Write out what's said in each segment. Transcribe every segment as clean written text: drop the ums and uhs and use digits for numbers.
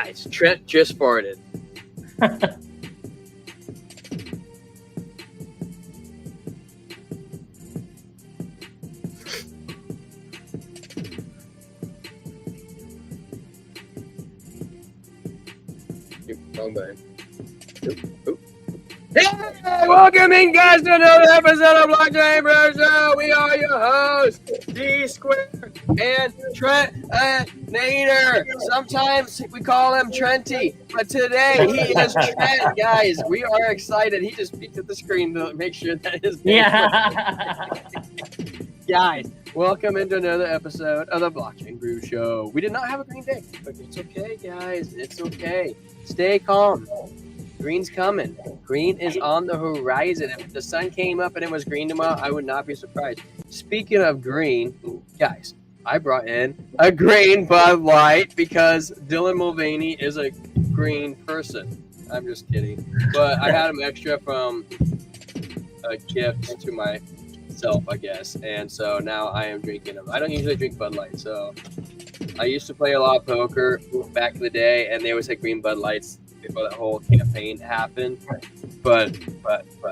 Guys, Trent just farted. Wrong button. Hey, welcome in, guys, to another episode of Blockchain Bro Show. We are your hosts, D Square and Trent Nader. Sometimes we call him Trenty, but today he is Trent, guys. We are excited. He just peeked at the screen to make sure that his name Guys, welcome into another episode of the Blockchain Brew Show. We did not have a green day, but it's okay, guys. It's okay. Stay calm. Green's coming. Green is on the horizon. If the sun came up and it was green tomorrow, I would not be surprised. Speaking of green, guys, I brought in a green Bud Light because Dylan Mulvaney is a green person. I'm just kidding. But I had him extra from a gift to myself, I guess. And so now I am drinking them. I don't usually drink Bud Light, so I used to play a lot of poker back in the day, and they always had green Bud Lights before that whole campaign happened. But before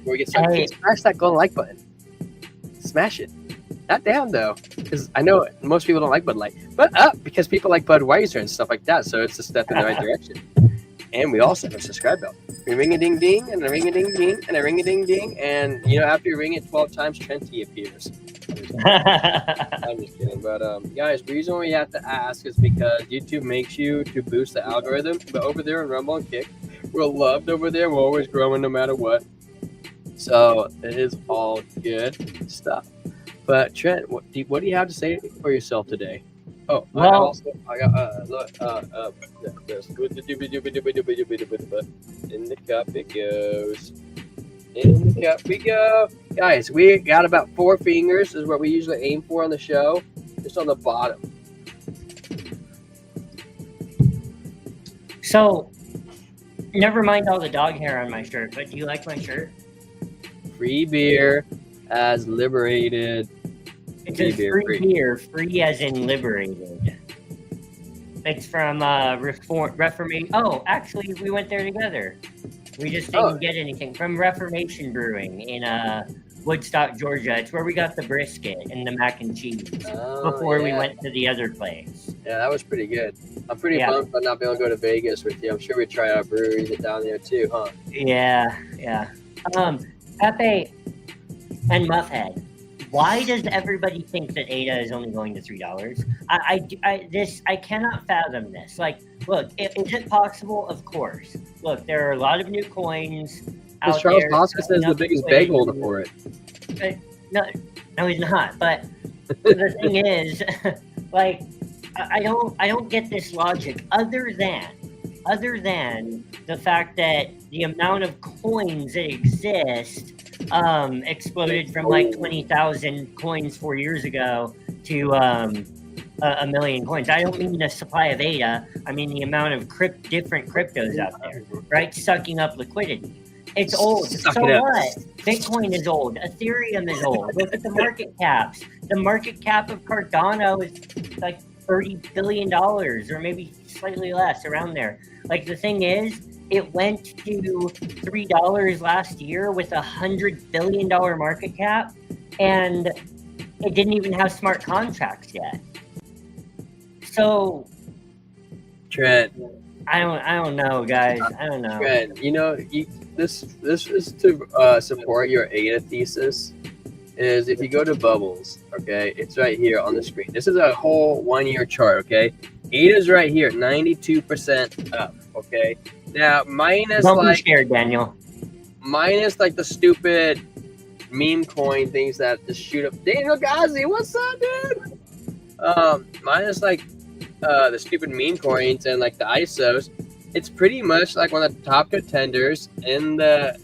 we get started, smash that golden like button. Smash it. Not down though, because I know most people don't like Bud Light, but up because people like Budweiser and stuff like that. So it's a step in the right direction. And we also have a subscribe bell. You ring a ding ding and a ring a ding ding and a ring a ding ding, and after you ring it 12 times, Trenty appears. I'm just kidding, but guys, the reason we have to ask is because YouTube makes you to boost the algorithm. But over there in Rumble and Kick, we're loved over there. We're always growing no matter what. So it is all good stuff. But Trent, what do you have to say for yourself today? Oh, well, I got look, this. In the cup it goes. In the cup we go. Guys, we got about 4 fingers is what we usually aim for on the show. Just on the bottom. So, never mind all the dog hair on my shirt, but do you like my shirt? Free beer as liberated. It's a free beer, free as in liberated. It's from Reformation. Oh, actually, we went there together. We just didn't get anything from Reformation Brewing in Woodstock, Georgia. It's where we got the brisket and the mac and cheese before we went to the other place. Yeah, that was pretty good. I'm pretty bummed about not being able to go to Vegas with you. I'm sure we try out breweries down there too, huh? Yeah. Pepe and Muffhead. Why does everybody think that ADA is only going to $3? I cannot fathom this. Like, look, is it possible? Of course. Look, there are a lot of new coins out Charles there. Hoskins is the biggest bag holder for it. No, he's not. But the thing is, like, I don't get this logic other than the fact that the amount of coins that exist exploded from like 20,000 coins 4 years ago to a million coins. I don't mean the supply of ADA. I mean the amount of different cryptos out there, right? Sucking up liquidity. It's old. So what? Bitcoin is old. Ethereum is old. Look at the market caps. The market cap of Cardano is like $30 billion or maybe slightly less, around there. Like, the thing is, it went to $3 last year with $100 billion market cap, and it didn't even have smart contracts yet. So, Trent, I don't know, guys. I don't know. Trent, this is to support your ADA thesis. Is if you go to Bubbles, okay, it's right here on the screen. This is a whole 1 year chart, okay. ADA's right here, 92% up, okay. Now minus Don't be scared, Daniel. Minus like the stupid meme coin things that just shoot up. Daniel Ghazi, what's up, dude? Minus like the stupid meme coins and like the ISOs, it's pretty much like one of the top contenders in the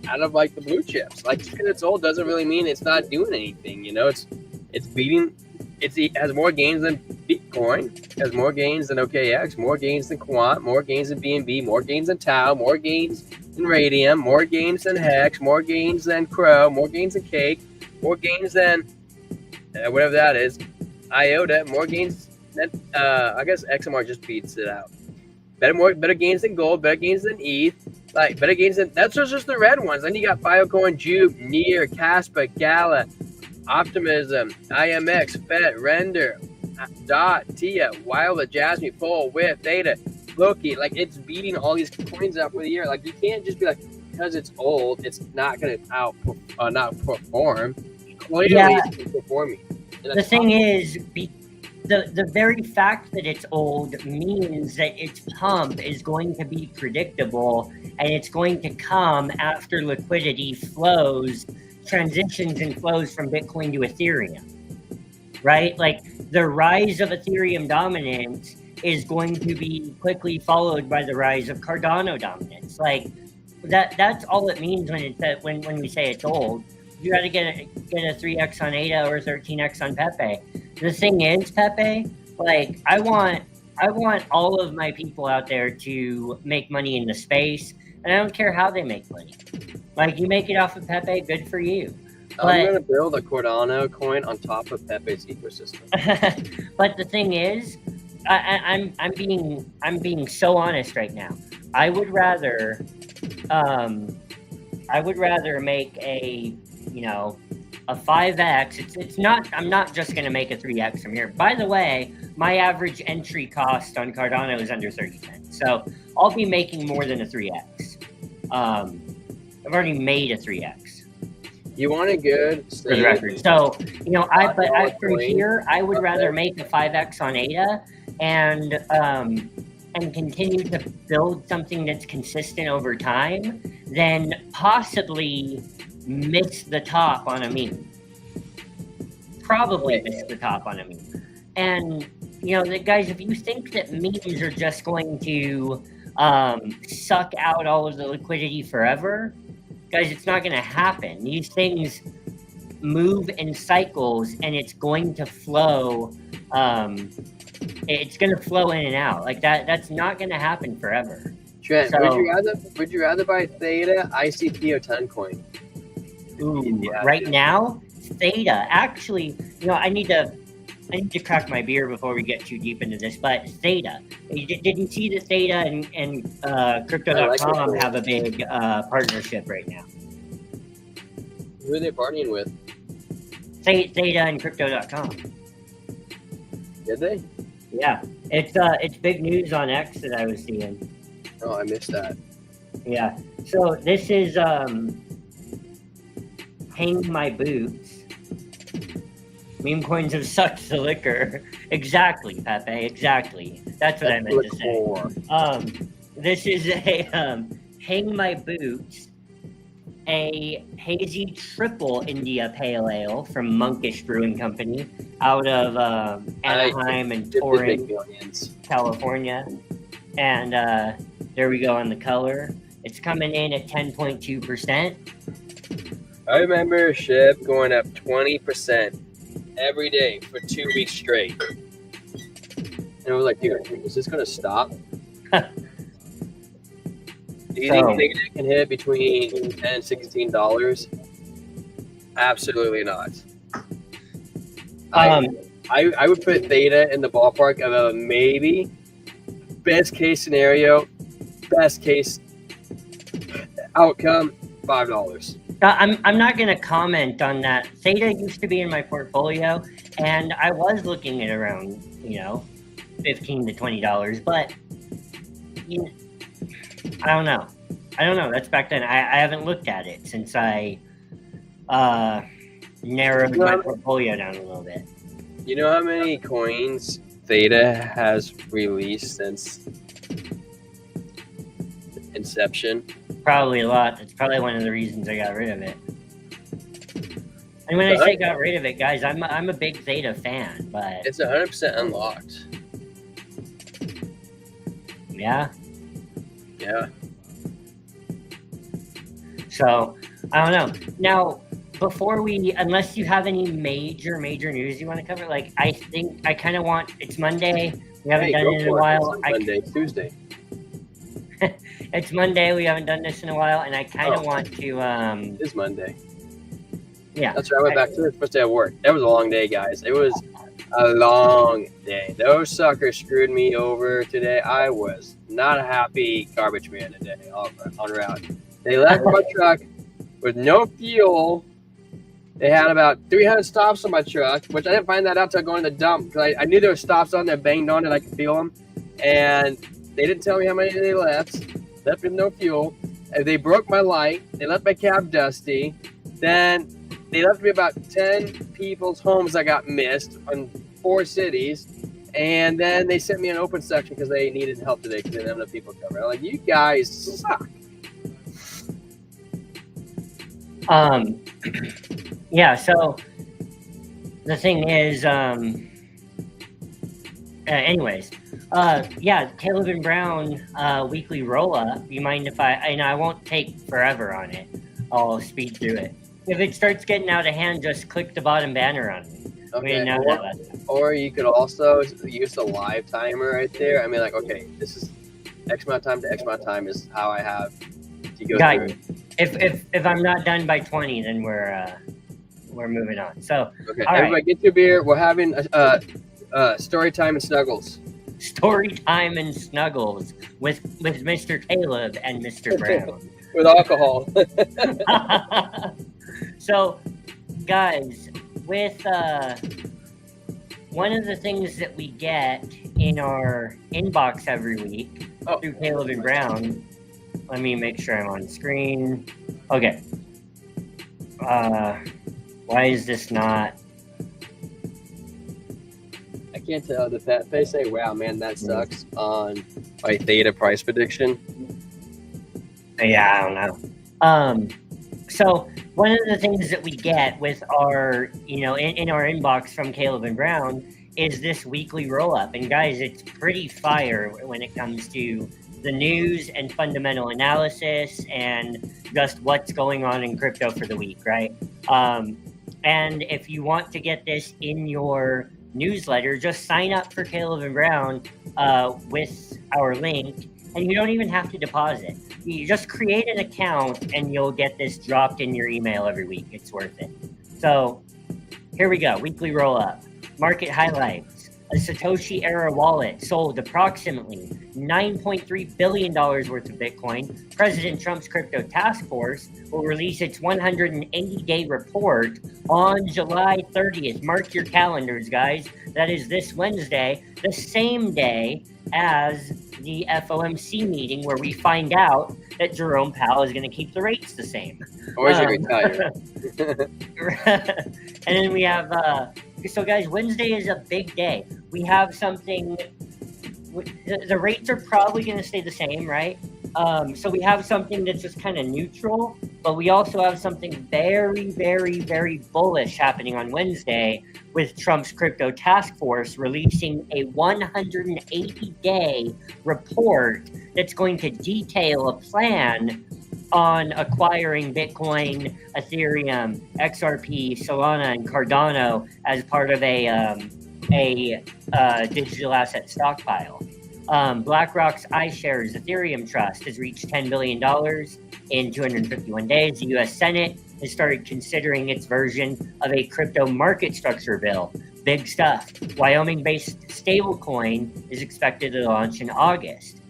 out of like the blue chips. Like, just because it's old doesn't really mean it's not doing anything. It's beating. It has more gains than Bitcoin. It has more gains than OKX. More gains than Quant. More gains than BNB. More gains than Tau. More gains than Radium. More gains than Hex. More gains than Crow. More gains than Cake. More gains than whatever that is. IOTA. More gains then I guess XMR just beats it out. Better gains than gold, better gains than ETH, like better gains than that's just the red ones. Then you got Filecoin, Juke, Near, Caspa, Gala, Optimism, IMX, FET, Render, Dot, Tia, Wilda, Jasmine, Pole, Whip, Theta, Loki. Like it's beating all these coins out for the year. Like you can't just be like because it's old, it's not gonna not perform. Clearly, it's performing. The thing is, the very fact that it's old means that its pump is going to be predictable, and it's going to come after liquidity flows, transitions and flows from Bitcoin to Ethereum, right? Like the rise of Ethereum dominance is going to be quickly followed by the rise of Cardano dominance. Like that's all it means when we say it's old. You got to get a 3x on ADA or 13x on Pepe. The thing is, Pepe, like I want all of my people out there to make money in the space, and I don't care how they make money. Like you make it off of Pepe, good for you. I'm gonna build a Cardano coin on top of Pepe's ecosystem. But the thing is, I'm being so honest right now. I would rather make a 5x. It's not. I'm not just gonna make a 3x from here. By the way, my average entry cost on Cardano is under 30 cents, so I'll be making more than a 3x. I've already made a 3x. You want a good for the record. So from here, I would rather make a 5x on ADA and continue to build something that's consistent over time than possibly miss the top on a meme. Probably miss the top on a meme. And guys, if you think that memes are just going to suck out all of the liquidity forever, guys, it's not going to happen. These things move in cycles, and it's going to flow. It's going to flow in and out like that. That's not going to happen forever. Trent, would you rather buy Theta, ICP, or Toncoin? Ooh, right now, Theta. Actually, I need to crack my beer before we get too deep into this. But Theta, did you see that Theta and Crypto.com have a big partnership right now? Who are they partnering with? Theta and Crypto.com. Did they? Yeah, it's big news on X that I was seeing. Oh, I missed that. Yeah. So this is Hang My Boots. Meme coins have sucked the liquor. Exactly, Pepe. Exactly. That's what I meant to say. This is a Hang My Boots, a hazy triple India Pale Ale from Monkish Brewing Company out of Anaheim and Torrance, California. And there we go on the color. It's coming in at 10.2%. I remember SHIB going up 20% every day for 2 weeks straight. And I was like, dude, is this going to stop? Do you think it can hit between $10 and $16? Absolutely not. I would put Theta in the ballpark of a maybe. Best case scenario, best case outcome, $5. I'm not going to comment on that. Theta used to be in my portfolio, and I was looking at around, $15 to $20. But I don't know. That's back then. I haven't looked at it since I narrowed my portfolio down a little bit. You know how many coins Theta has released since inception? Probably a lot. That's probably one of the reasons I got rid of it. And when I say got rid of it, guys, I'm a big Theta fan, but it's 100% unlocked. Yeah. Yeah. So I don't know. Now, before unless you have any major news you want to cover, like I think I kind of want. It's Monday. We haven't done it in a while. Monday, Tuesday. It's Monday. We haven't done this in a while, and I kind of want to. It is Monday. Yeah. That's right. I went back to the first day of work. That was a long day, guys. It was. a long day. Those suckers screwed me over today. I was not a happy garbage man today on route. They left my truck with no fuel. They had about 300 stops on my truck, which I didn't find that out till going to the dump because I knew there were stops on there, banged on it, I could feel them. And they didn't tell me how many they left with no fuel. And they broke my light. They left my cab dusty. Then they left me about 10 people's homes that got missed on 4 cities. And then they sent me an open section because they needed help today because they didn't have enough people covered. I'm like, you guys suck. Yeah, so the thing is, anyways, yeah, Caleb and Brown weekly roll-up. You mind if I won't take forever on it. I'll speed through it. If it starts getting out of hand, just click the bottom banner on me. Okay, or you could also use the live timer right there. I mean, like, okay, this is X amount of time to X amount of time is how I have to go through. If I'm not done by 20, then we're moving on. So okay, everybody get your beer. We're having story time and snuggles. Story time and snuggles with Mr. Caleb and Mr. Brown. With alcohol. So, guys, with one of the things that we get in our inbox every week through Caleb and Brown. Let me make sure I'm on screen. Okay. Why is this not? I can't tell. Did they say, wow, man, that sucks on my theta price prediction? Yeah, I don't know. So one of the things that we get with our, in our inbox from Caleb and Brown is this weekly roll-up. And guys, it's pretty fire when it comes to the news and fundamental analysis and just what's going on in crypto for the week, right? And if you want to get this in your newsletter, just sign up for Caleb and Brown with our link, and you don't even have to deposit. You just create an account and you'll get this dropped in your email every week. It's worth it. So here we go. Weekly roll up. Market highlights. A Satoshi era wallet sold approximately $9.3 billion worth of Bitcoin. President Trump's crypto task force will release its 180-day report on July 30th. Mark your calendars, guys. That is this Wednesday, the same day as the FOMC meeting where we find out that Jerome Powell is going to keep the rates the same. Or is he retired? And then we have, so guys, Wednesday is a big day. We have something, the rates are probably going to stay the same, right? So we have something that's just kind of neutral, but we also have something very, very, very bullish happening on Wednesday with Trump's crypto task force releasing a 180-day report that's going to detail a plan on acquiring Bitcoin, Ethereum, XRP, Solana, and Cardano as part of a digital asset stockpile. BlackRock's iShares Ethereum Trust has reached $10 billion in 251 days. The U.S. Senate has started considering its version of a crypto market structure bill. Big stuff. Wyoming-based stablecoin is expected to launch in August.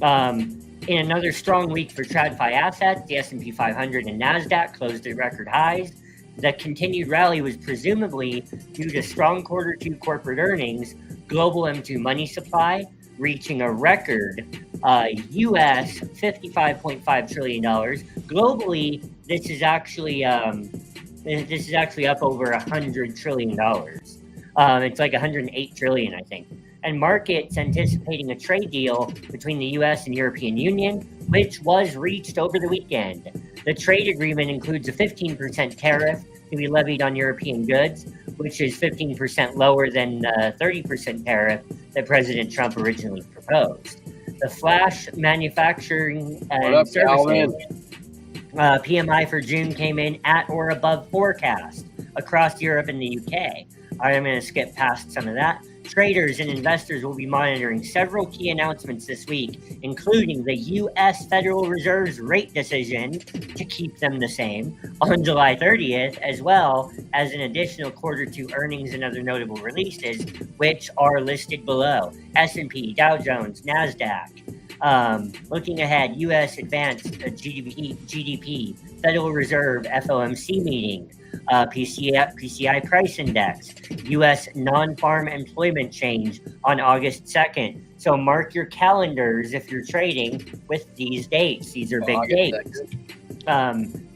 In another strong week for TradFi assets, the S&P 500 and NASDAQ closed at record highs. The continued rally was presumably due to strong Q2 corporate earnings, global M2 money supply reaching a record US $55.5 trillion. Globally, this is actually up over $100 trillion. It's like 108 trillion, I think. And markets anticipating a trade deal between the US and European Union, which was reached over the weekend. The trade agreement includes a 15% tariff to be levied on European goods, which is 15% lower than the 30% tariff that President Trump originally proposed. The flash manufacturing and services PMI for June came in at or above forecast across Europe and the UK. I'm going to skip past some of that. Traders and investors will be monitoring several key announcements this week, including the U.S. Federal Reserve's rate decision to keep them the same on July 30th, as well as an additional Q2 earnings and other notable releases, which are listed below. S&P, Dow Jones, NASDAQ. Looking ahead, U.S. advanced GDP, Federal Reserve FOMC meeting, PCI price index, U.S. non-farm employment change on August 2nd. So mark your calendars if you're trading with these dates. These are big dates.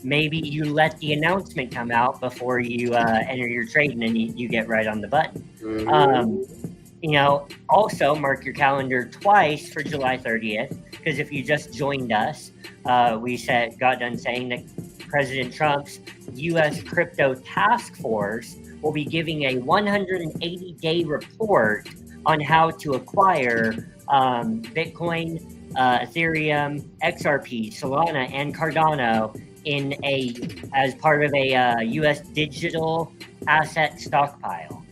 Maybe you let the announcement come out before you enter your trade, and then you get right on the button. Also mark your calendar twice for July 30th, because if you just joined us, we got done saying that President Trump's U.S. crypto task force will be giving a 180-day report on how to acquire Bitcoin, Ethereum, XRP, Solana, and Cardano as part of a U.S. digital asset stockpile.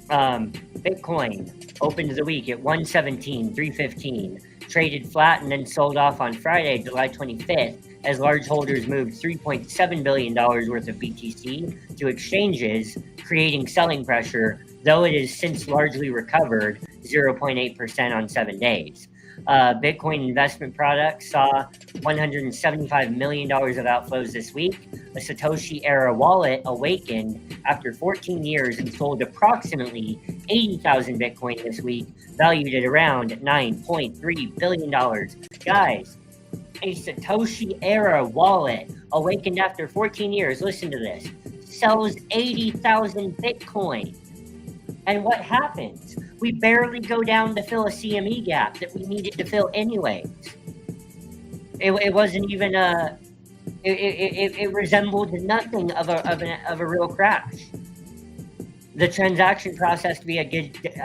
Bitcoin opened the week at 117,315, traded flat and then sold off on Friday, July 25th, as large holders moved $3.7 billion worth of BTC to exchanges, creating selling pressure, though it has since largely recovered 0.8% on 7 days. Bitcoin investment products saw $175 million of outflows this week. A Satoshi-era wallet awakened after 14 years and sold approximately 80,000 Bitcoin this week, valued at around $9.3 billion. Guys, a Satoshi-era wallet awakened after 14 years, listen to this, sells 80,000 Bitcoin. And what happens? We barely go down to fill a CME gap that we needed to fill anyways. It wasn't even it resembled nothing of a real crash. The transaction processed via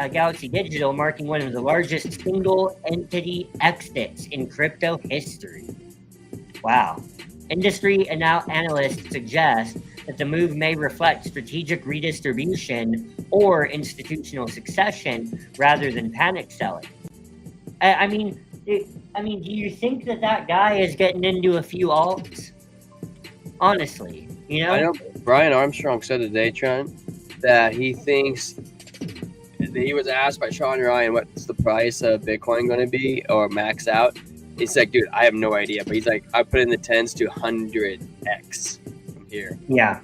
Galaxy Digital, marking one of the largest single entity exits in crypto history. Wow. Industry analysts suggest that the move may reflect strategic redistribution or institutional succession rather than panic selling. I mean, do you think that guy is getting into a few alts? Honestly, I know Brian Armstrong said today, Trent, that he thinks that he was asked by Sean Ryan what's the price of Bitcoin going to be or max out. He's like, dude, I have no idea, but he's like, I put in the 10s to 100x from here. Yeah.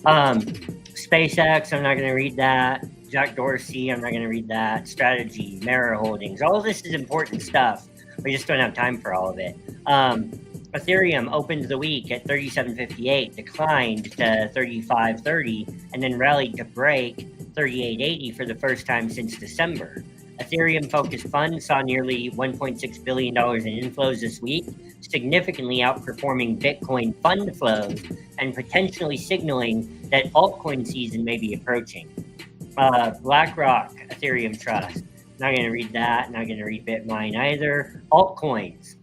SpaceX, I'm not going to read that. Jack Dorsey, I'm not going to read that. Strategy, Mara Holdings, all of this is important stuff. We just don't have time for all of it. Ethereum opened the week at 37.58, declined to 35.30, and then rallied to break 38.80 for the first time since December. Ethereum-focused funds saw nearly $1.6 billion in inflows this week, significantly outperforming Bitcoin fund flows and potentially signaling that altcoin season may be approaching. BlackRock Ethereum Trust, not going to read that, not going to read Bitmine either. Altcoins.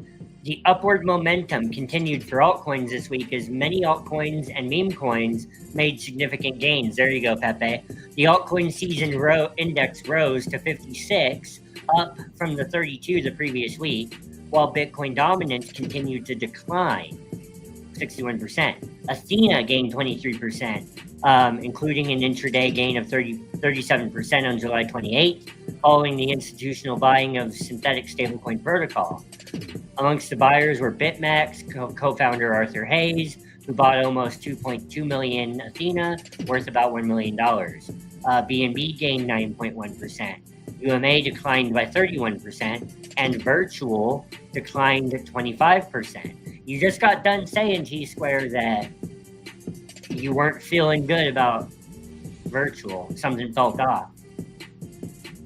The upward momentum continued for altcoins this week as many altcoins and meme coins made significant gains. There you go, Pepe. The altcoin season index rose to 56, up from the 32 the previous week, while Bitcoin dominance continued to decline, 61%. Athena gained 23%, including an intraday gain of 37% on July 28th, following the institutional buying of synthetic stablecoin protocol. Amongst the buyers were BitMEX co-founder Arthur Hayes, who bought almost 2.2 million Athena, worth about $1 million. BNB gained 9.1%. UMA declined by 31%, and Virtual declined 25%. You just got done saying, T-Square, that you weren't feeling good about Virtual. Something felt off.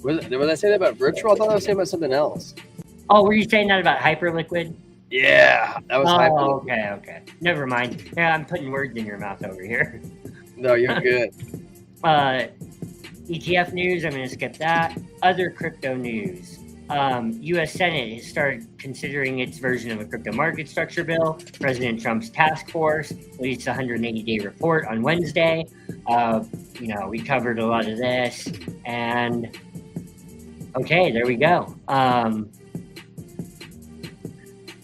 Was I saying that about Virtual? I thought I was saying about something else. Oh, were you saying that about Hyperliquid? Yeah, that was Hyperliquid. Okay. Never mind. Yeah, I'm putting words in your mouth over here. No, you're good. ETF news, I'm going to skip that. Other crypto news. U.S. Senate has started considering its version of a crypto market structure bill. President Trump's task force released a 180-day report on Wednesday. we covered a lot of this, and okay, there we go.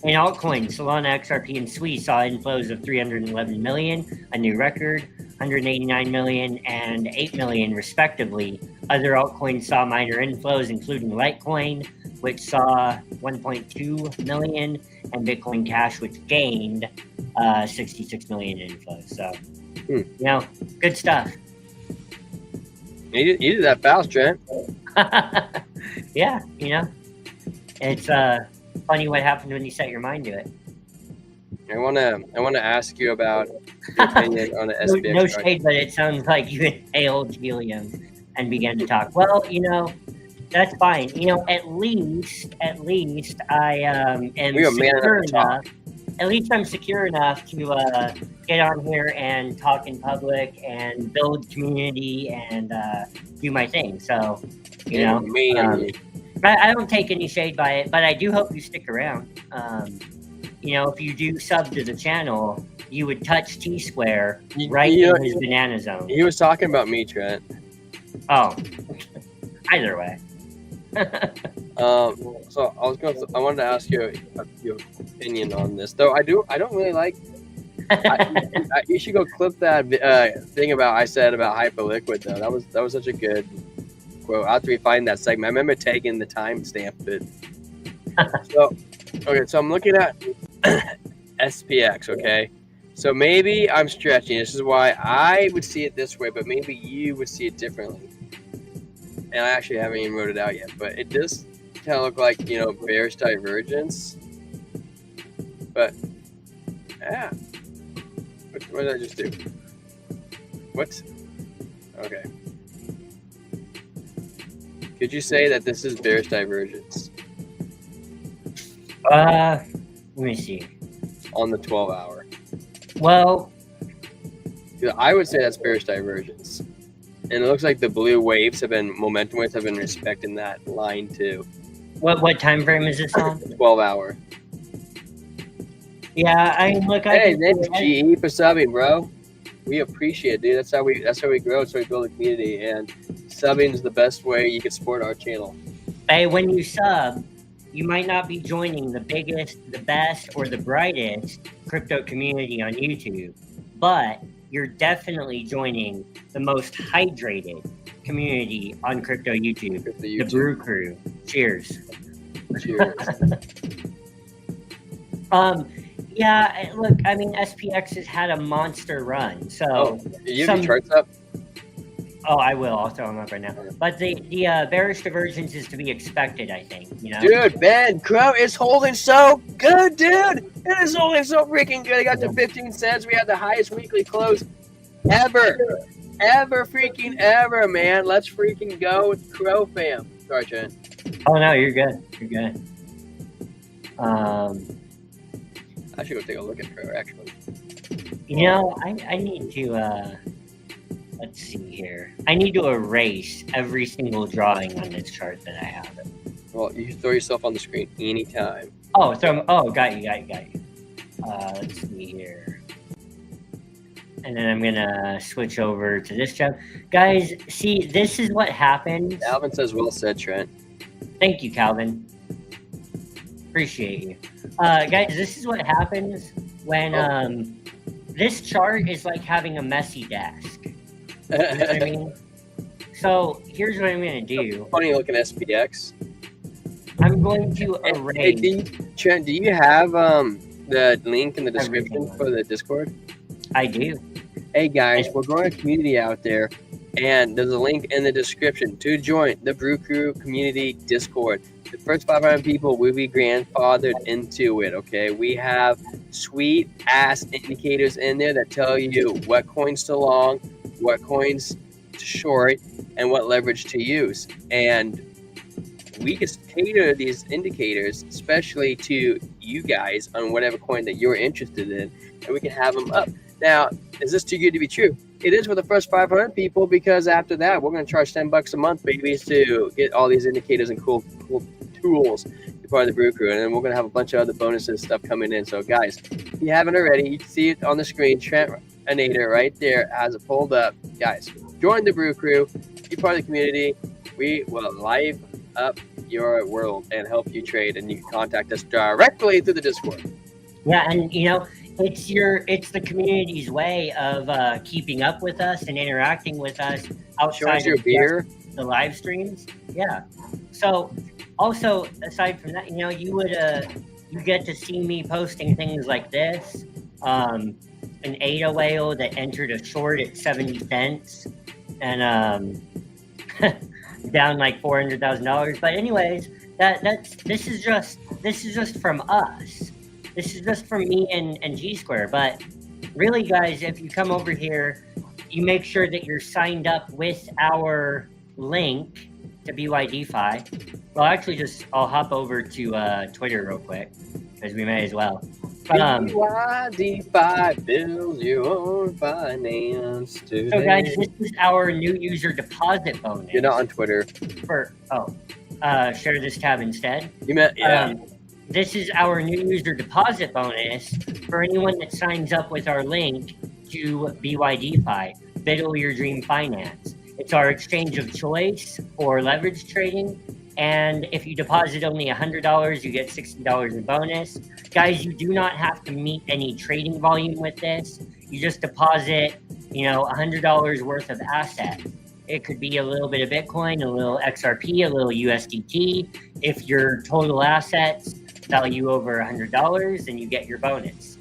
In altcoins, Solana, XRP, and SWI saw inflows of 311 million, a new record, 189 million, and 8 million, respectively. Other altcoins saw minor inflows, including Litecoin, which saw 1.2 million, and Bitcoin Cash, which gained 66 million inflows. So, good stuff. You did that fast, Trent. Yeah, it's funny what happens when you set your mind to it. I wanna ask you about your opinion on the SPX. No shade, but it sounds like you inhaled helium and began to talk. Well, that's fine. At least I am secure enough. At least I'm secure enough to get on here and talk in public and build community and do my thing. So, I don't take any shade by it, but I do hope you stick around. If you do sub to the channel, you would touch T-Square right in his banana zone. He was talking about me, Trent. Oh, either way. So I wanted to ask you your opinion on this, though. I don't really like. You should go clip that thing I said about Hyperliquid, though. That was such a good quote. After we find that segment, I remember taking the timestamp bit. So I'm looking at SPX. Okay, so maybe I'm stretching. This is why I would see it this way, but maybe you would see it differently. And I actually haven't even wrote it out yet, but it does kind of look like, bearish divergence. But, yeah. What did I just do? What? Okay. Could you say that this is bearish divergence? Let me see. On the 12-hour. Well, I would say that's bearish divergence. And it looks like the blue waves momentum waves have been respecting that line too. What time frame is this on? 12-hour. Yeah, Hey, thanks GE for subbing, bro. We appreciate it, dude. That's how we grow. That's how we build a community. And subbing is the best way you can support our channel. Hey, when you sub, you might not be joining the biggest, the best, or the brightest crypto community on YouTube, but you're definitely joining the most hydrated community on crypto YouTube. The Brew Crew. Cheers. Cheers. Yeah, look, I mean, SPX has had a monster run. So, you have your charts up? Oh, I will. I'll throw them up right now. But the bearish divergence is to be expected, I think. Dude, Ben Crow is holding so good, dude. It is holding so freaking good. I got to 15 cents. We had the highest weekly close ever, freaking ever, man. Let's freaking go with Crow fam. Sorry, Chen. Oh no, you're good. You're good. I should go take a look at Crow, actually. I need to. Let's see here. I need to erase every single drawing on this chart that I have. Well, you can throw yourself on the screen anytime. Oh, got you. Let's see here. And then I'm gonna switch over to this chart. Guys, see, this is what happens. Calvin says, well said, Trent. Thank you, Calvin. Appreciate you. Guys, this is what happens when this chart is like having a messy desk. You know what I mean? So here's what I'm going to do. Funny looking SPX. I'm going to erase. Hey, Trent, do you have the link in the description for the Discord? I do. Hey guys, we're growing a community out there, and there's a link in the description to join the Brew Crew Community Discord. The first 500 people will be grandfathered into it, okay? We have sweet ass indicators in there that tell you what coins to long, what coins to short, and what leverage to use. And we can cater these indicators, especially to you guys, on whatever coin that you're interested in, and we can have them up. Now, is this too good to be true? It is for the first 500 people, because after that, we're going to charge $10 a month, babies, to get all these indicators and cool tools to part of the Brew Crew. And then we're going to have a bunch of other bonuses stuff coming in. So, guys, if you haven't already, you can see it on the screen. Trent Anator right there has it pulled up. Guys, Join the Brew Crew. Be part of the community. We will live up your world and help you trade. And you can contact us directly through the Discord. Yeah, and it's the community's way of keeping up with us and interacting with us outside your of beer, the live streams. Yeah. So also aside from that, you get to see me posting things like this. An ADA whale that entered a short at 70 cents and down like $400,000. But anyways, this is just from us. This is just from me and G Square. But really, guys, if you come over here, you make sure that you're signed up with our link to BYDFi. Well, actually, I'll hop over to Twitter real quick because we may as well. BYDFi builds your own finance today. So, guys, this is our new user deposit bonus. You're not on Twitter. Share this tab instead. You meant, yeah. This is our new user deposit bonus for anyone that signs up with our link to BYDFi, Biddle Your Dream Finance. It's our exchange of choice for leverage trading. And if you deposit only $100, you get $60 in bonus. Guys, you do not have to meet any trading volume with this. You just deposit, $100 worth of assets. It could be a little bit of Bitcoin, a little XRP, a little USDT. If your total assets value over $100, then you get your bonus.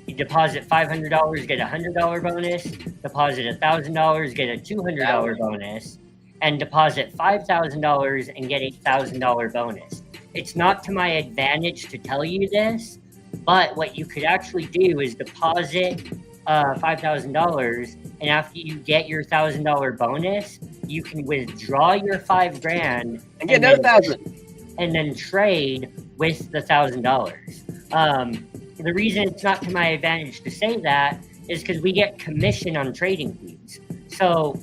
You deposit $500, get a $100 bonus. Deposit $1,000, get a $200 bonus. And deposit $5,000 and get a $1,000 bonus. It's not to my advantage to tell you this, but what you could actually do is deposit $5,000, and after you get your $1,000 bonus, you can withdraw your $5,000 and get another $1,000, and then trade with the $1,000. The reason it's not to my advantage to say that is because we get commission on trading fees. So,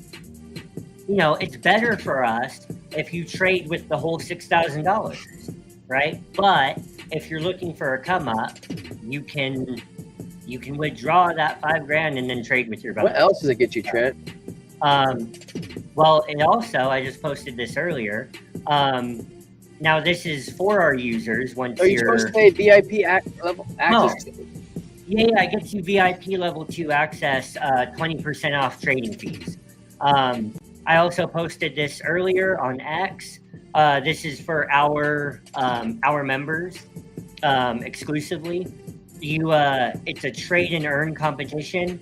it's better for us if you trade with the whole $6,000, right? But if you're looking for a come up, you can withdraw that $5,000 and then trade with your bonus. What else does it get you, Trent? Well, it also, I just posted this earlier. Now this is for our users. Once you're supposed to pay VIP level access. No. Yeah, it gets you VIP level 2 access, 20% off trading fees. I also posted this earlier on X. This is for our members exclusively. It's a trade and earn competition.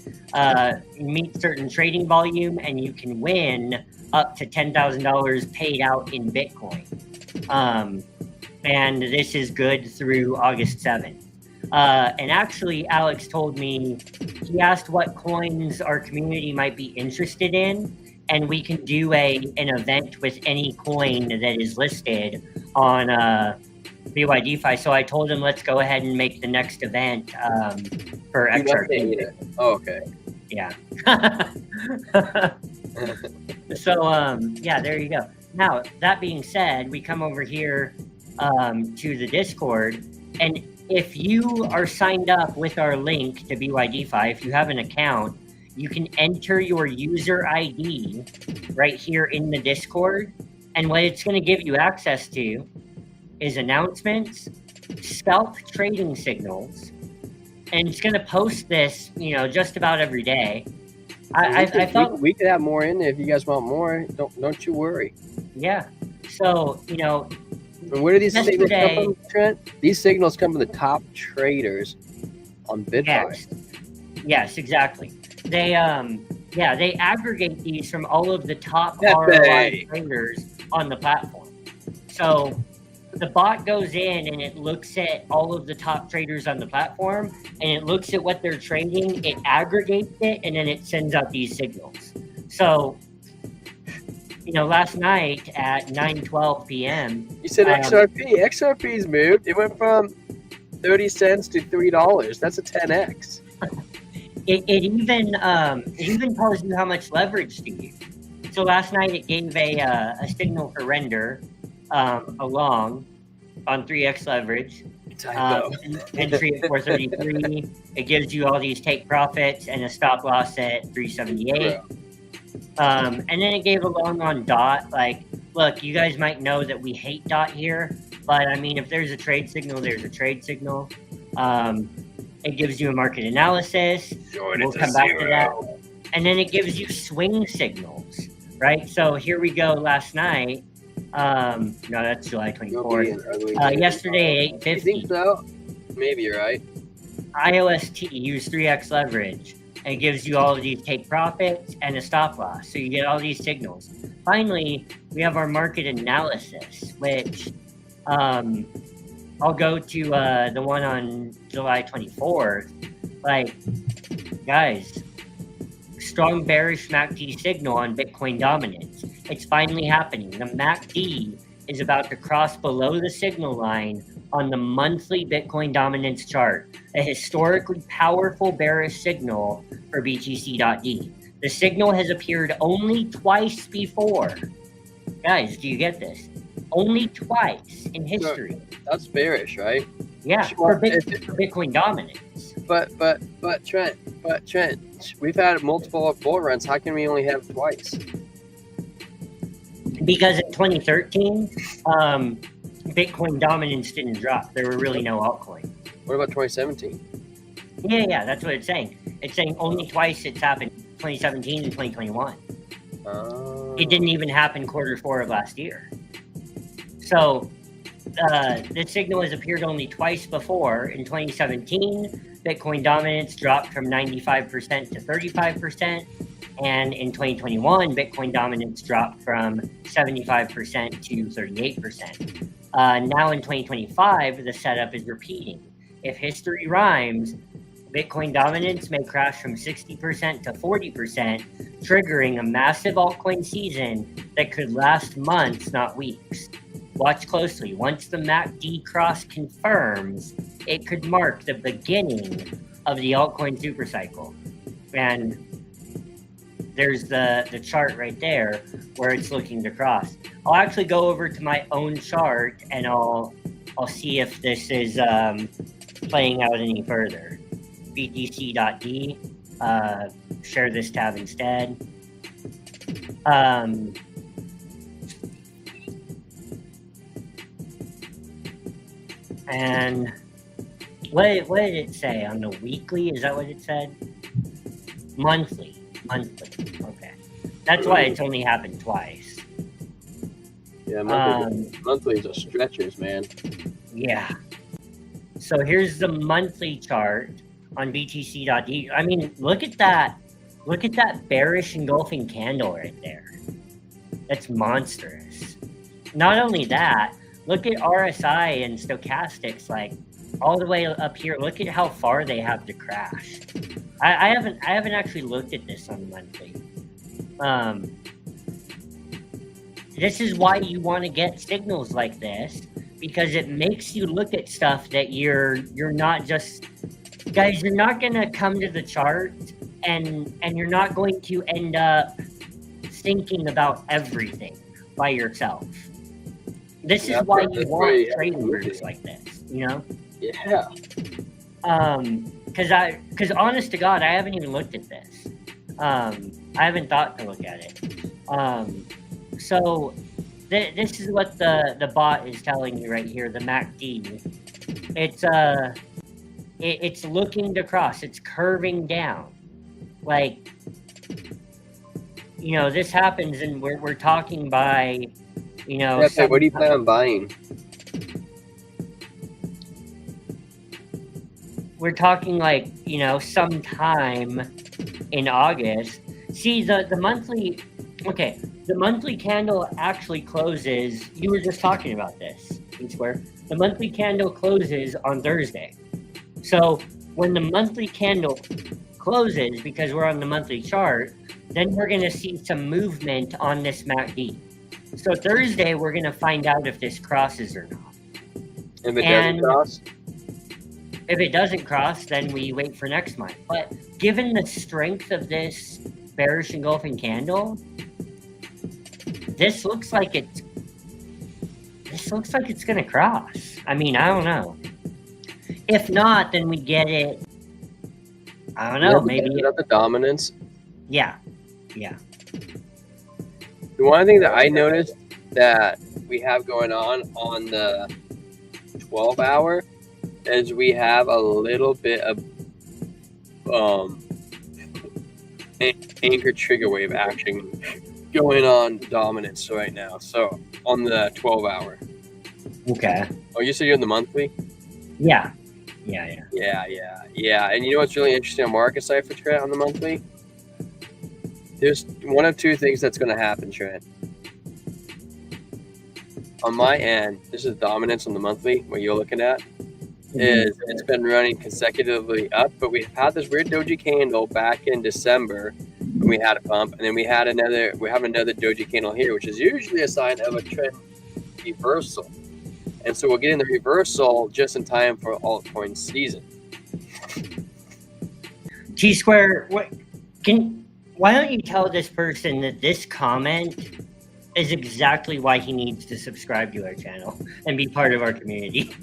You meet certain trading volume, and you can win up to $10,000 paid out in Bitcoin. And this is good through August 7th. And actually, Alex told me, he asked what coins our community might be interested in, and we can do an event with any coin that is listed on BYDFi. So I told him, let's go ahead and make the next event for XRP. Oh, okay. Yeah. So, yeah, there you go. Now, that being said, we come over here to the Discord, and if you are signed up with our link to BYDFi, if you have an account, you can enter your user ID right here in the Discord. And what it's going to give you access to is announcements, stealth trading signals, and it's going to post this, just about every day. I thought we could have more in there if you guys want more. Don't you worry. Yeah. So, and where do these signals come from, Trent? These signals come from the top traders on BitFi. Yes, exactly. They aggregate these from all of the top ROI traders on the platform. So the bot goes in and it looks at all of the top traders on the platform, and it looks at what they're trading, it aggregates it, and then it sends out these signals. So, last night at 9:12 p.m. You said XRP. XRP's moved. It went from 30 cents to $3. That's a 10x. It even tells you how much leverage to use. So last night it gave a signal for render along on 3x leverage. Entry at 433. It gives you all these take profits and a stop loss at 378. And then it gave a long on DOT. Like, look, you guys might know that we hate DOT here, but I mean, if there's a trade signal, there's a trade signal. It gives you a market analysis. We'll come back to that. And then it gives you swing signals, right? So here we go last night. No, that's July 24th. Yesterday at 8:50. You think so? Maybe you're right. IOST, use 3x leverage. And it gives you all of these take profits and a stop loss. So you get all these signals. Finally, we have our market analysis, which I'll go to the one on July 24th. Like, guys, strong bearish MACD signal on Bitcoin dominance. It's finally happening. The MACD is about to cross below the signal line on the monthly Bitcoin dominance chart, a historically powerful bearish signal for BTC.D. The signal has appeared only twice before. Guys, do you get this? Only twice in history. That's bearish, right? Yeah, for Bitcoin dominance. But Trent, we've had multiple bull runs. How can we only have twice? Because in 2013, Bitcoin dominance didn't drop. There were really no altcoins. What about 2017? Yeah, that's what it's saying. It's saying only twice it's happened, 2017 and 2021. It didn't even happen Q4 of last year. So the signal has appeared only twice before. In 2017, Bitcoin dominance dropped from 95% to 35%. And in 2021, Bitcoin dominance dropped from 75% to 38%. Now in 2025, the setup is repeating. If history rhymes, Bitcoin dominance may crash from 60% to 40%, triggering a massive altcoin season that could last months, not weeks. Watch closely. Once the MACD cross confirms, it could mark the beginning of the altcoin supercycle. And there's the chart right there where it's looking to cross. I'll actually go over to my own chart and I'll see if this is playing out any further. BTC.D, share this tab instead. And what did it say on the weekly? Is that what it said? Monthly. Okay. That's why it's only happened twice. Yeah, monthly is a stretchers, man. Yeah. So here's the monthly chart on BTC.D. I mean, look at that. Look at that bearish engulfing candle right there. That's monstrous. Not only that, look at RSI and stochastics, like all the way up here. Look at how far they have to crash. I haven't actually looked at this on monthly. This is why you want to get signals like this, because it makes you look at stuff that you're not just, guys, you're not gonna come to the chart and you're not going to end up thinking about everything by yourself. This is why you want trading groups like this, you know? Yeah. Because honest to God, I haven't even looked at this. I haven't thought to look at it. So this is what the bot is telling you right here, the MACD. It's looking to cross. It's curving down. Like, you know, this happens and we're talking by, you know. Yeah, what do you plan on buying? We're talking like, you know, sometime in August. See, the monthly, okay, the monthly candle actually closes. You were just talking about this, Square. The monthly candle closes on Thursday. So when the monthly candle closes, because we're on the monthly chart, then we're going to see some movement on this MACD. So Thursday, we're going to find out if this crosses or not. If it doesn't cross? If it doesn't cross, then we wait for next month. But given the strength of this bearish engulfing candle, this looks like it's going to cross. I mean, I don't know. If not, then we get it. I don't know. Maybe the dominance. Yeah. The one thing that I noticed that we have going on the 12-hour is we have a little bit of anchor trigger wave action going on dominance right now. So on the 12-hour. Okay. Oh, you said you're in the monthly? Yeah. And you know what's really interesting on market cipher, Trent, on the monthly? There's one of two things that's going to happen, Trent. On my end, this is dominance on the monthly, what you're looking at. Is it's been running consecutively up, but we've had this weird doji candle back in December when we had a pump, and then we have another doji candle here, which is usually a sign of a trend reversal. And so we're getting the reversal just in time for altcoin season. T Square, why don't you tell this person that this comment is exactly why he needs to subscribe to our channel and be part of our community?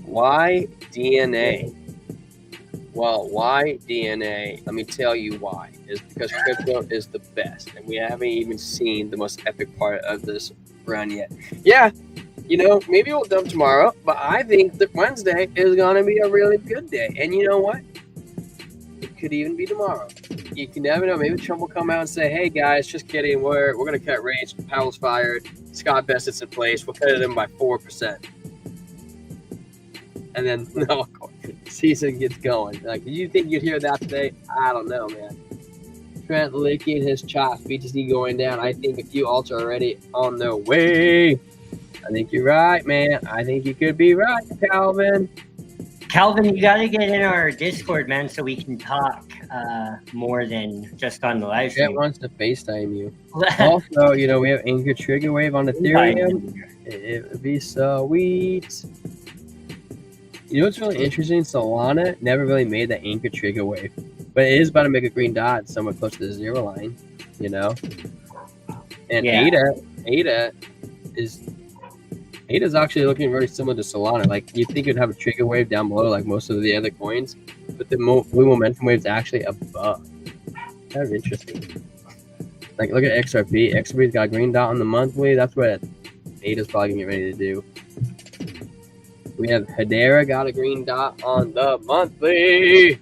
Why DNA? Well, why DNA? Let me tell you why. Is because crypto is the best, and we haven't even seen the most epic part of this run yet. Yeah, you know, maybe we'll dump tomorrow, but I think that Wednesday is going to be a really good day. And you know what? It could even be tomorrow. You can never know. Maybe Trump will come out and say, hey, guys, just kidding. We're going to cut rates. Powell's fired. Scott Bessett's in place. We'll cut it in by 4%. And then, no, season gets going. Like, did you think you'd hear that today? I don't know, man. Trent licking his chops. BTC going down. I think a few alts are already on their way. I think you're right, man. I think you could be right, Calvin. Calvin, you got to get in our Discord, man, so we can talk more than just on the live stream. Trent wants to FaceTime you. Also, you know, we have anchor trigger wave on Ethereum. It would be sweet. You know what's really interesting? Solana never really made that anchor trigger wave, but it is about to make a green dot somewhere close to the zero line, you know? And ADA is actually looking very similar to Solana. Like, you'd think it'd have a trigger wave down below like most of the other coins, but the blue momentum wave is actually above. Kind of interesting. Like, look at XRP. XRP's got a green dot on the monthly. That's what ADA's probably gonna get ready to do. We have Hedera got a green dot on the monthly.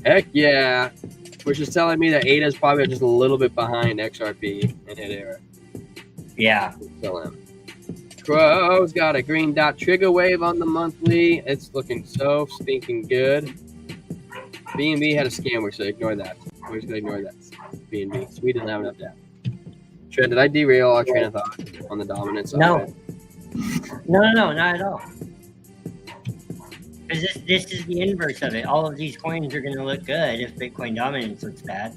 Heck yeah. Which is telling me that ADA is probably just a little bit behind XRP and Hedera. Yeah. Crow's got a green dot trigger wave on the monthly. It's looking so stinking good. BNB had a scammer, so ignore that. We're just going to ignore that. BNB. So we didn't have enough data. Trent, did I derail our train of thought on the dominance? No, not at all. Because this is the inverse of it. All of these coins are going to look good if Bitcoin dominance looks bad.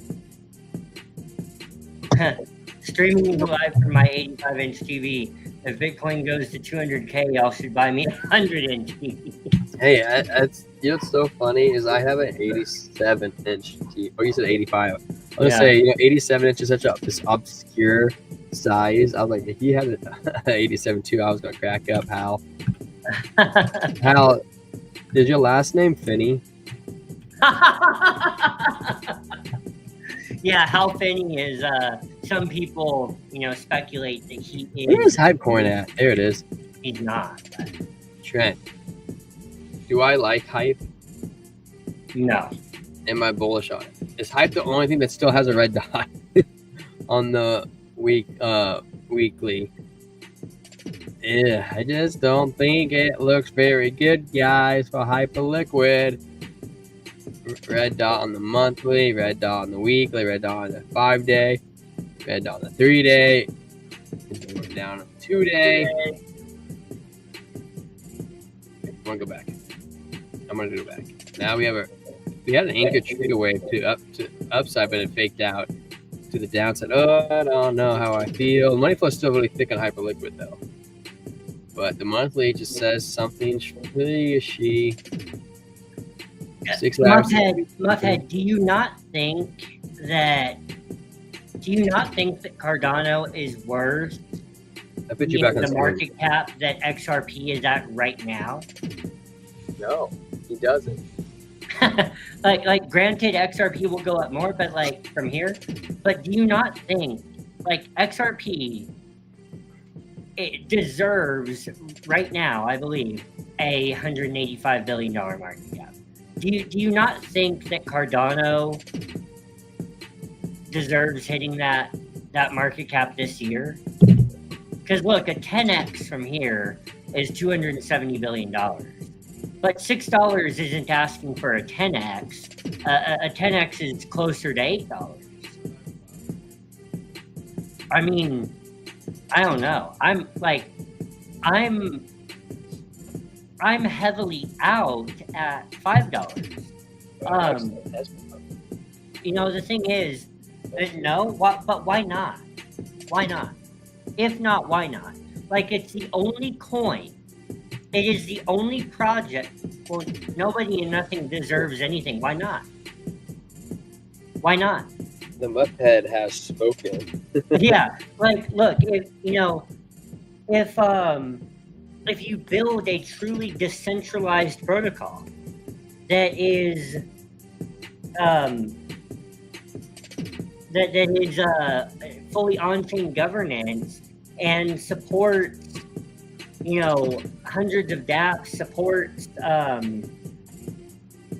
Streaming live from my 85-inch TV. If Bitcoin goes to 200K, y'all should buy me a 100-inch TV. Hey, that's, you know what's so funny is I have an 87-inch TV. Or you said 85. I was going to say, you know, 87 inches is such this obscure size. I was like, if you had an 87 too, I was going to crack up. Hal, is your last name Finney? Yeah, Hal Finney is, some people, you know, speculate that he is. Where's Hypecoin at? There it is. He's not. Trent, do I like Hype? No. Am I bullish on it? Is Hype the only thing that still has a red dot on the weekly? Yeah, I just don't think it looks very good, guys, for Hyperliquid. Red dot on the monthly, red dot on the weekly, red dot on the 5-day, red dot on the 3-day, down on the 2-day. I'm gonna go back. I'm gonna go back. Now we had an anchor trigger wave to upside, but it faked out to the downside. Oh, I don't know how I feel. Money flow is still really thick on Hyperliquid though, but the monthly just says something fishy. 6 hours. Muffhead, do you not think that Cardano is worth I put you back on the market cap that XRP is at right now? No, he doesn't. like granted XRP will go up more, but like from here, but do you not think like XRP, it deserves right now, I believe, a $185 billion market cap? Do you not think that Cardano deserves hitting that market cap this year? Because look, a 10x from here is $270 billion. But $6 isn't asking for a 10x. A 10x is closer to $8. I mean, I don't know. I'm heavily out at $5. You know, the thing is, no, but why not? Why not? If not, why not? Like, it's the only coin. It is the only project. Well, nobody and nothing deserves anything. Why not? Why not? The Muppet has spoken. Yeah, like, look, if you build a truly decentralized protocol that is fully on-chain governance and supports, hundreds of dApps,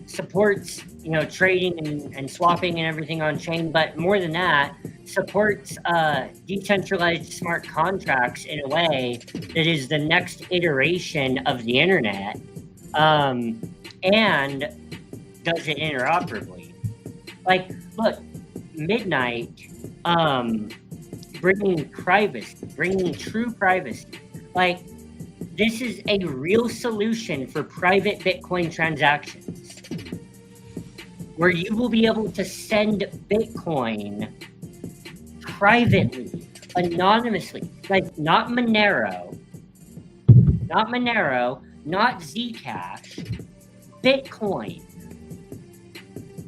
supports trading and swapping and everything on chain, but more than that, supports decentralized smart contracts in a way that is the next iteration of the internet, and does it interoperably. Like, look, Midnight, bringing true privacy. Like, this is a real solution for private Bitcoin transactions, where you will be able to send Bitcoin privately, anonymously, like not Monero, not Zcash, Bitcoin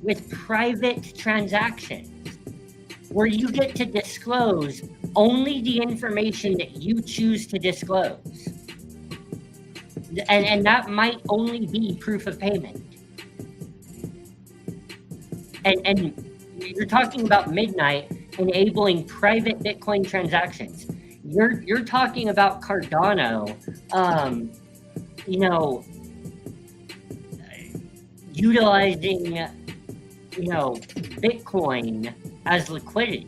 with private transactions, where you get to disclose only the information that you choose to disclose. And that might only be proof of payment. And you're talking about Midnight enabling private Bitcoin transactions. You're talking about Cardano, utilizing, Bitcoin as liquidity.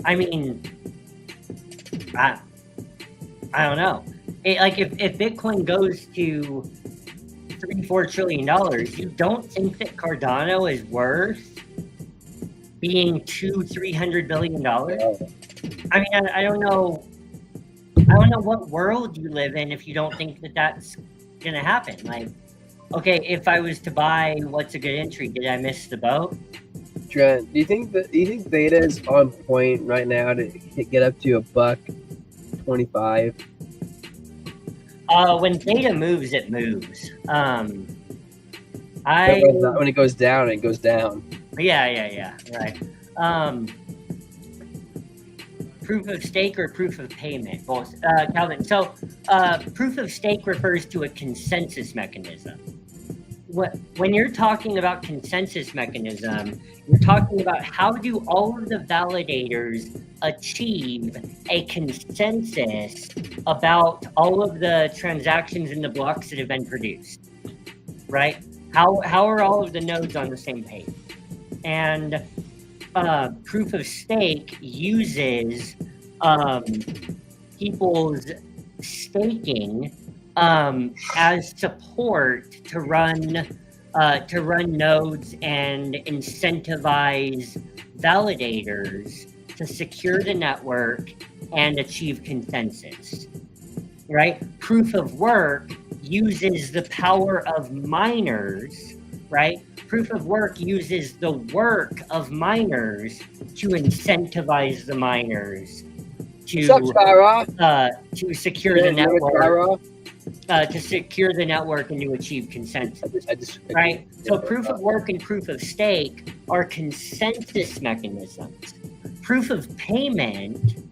I mean, I don't know. If Bitcoin goes to $3-4 trillion, you don't think that Cardano is worth being $200-300 billion? I mean, I don't know. I don't know what world you live in if you don't think that that's gonna happen. Like, okay, if I was to buy, what's a good entry? Did I miss the boat? Trent, do you think Theta is on point right now to get up to $1.25? When Theta moves, it moves. When it goes down, it goes down. Yeah, right. Proof of stake or proof of payment? Both, Calvin. So, proof of stake refers to a consensus mechanism. When you're talking about consensus mechanism, you're talking about how do all of the validators achieve a consensus about all of the transactions in the blocks that have been produced, right? How are all of the nodes on the same page? And proof of stake uses people's staking as support to run nodes and incentivize validators to secure the network and achieve consensus, right? Proof of work uses the power of miners, right? Proof of work uses the work of miners to incentivize the miners to secure the network. To secure the network and to achieve consensus, right? So proof of work and proof of stake are consensus mechanisms. Proof of payment,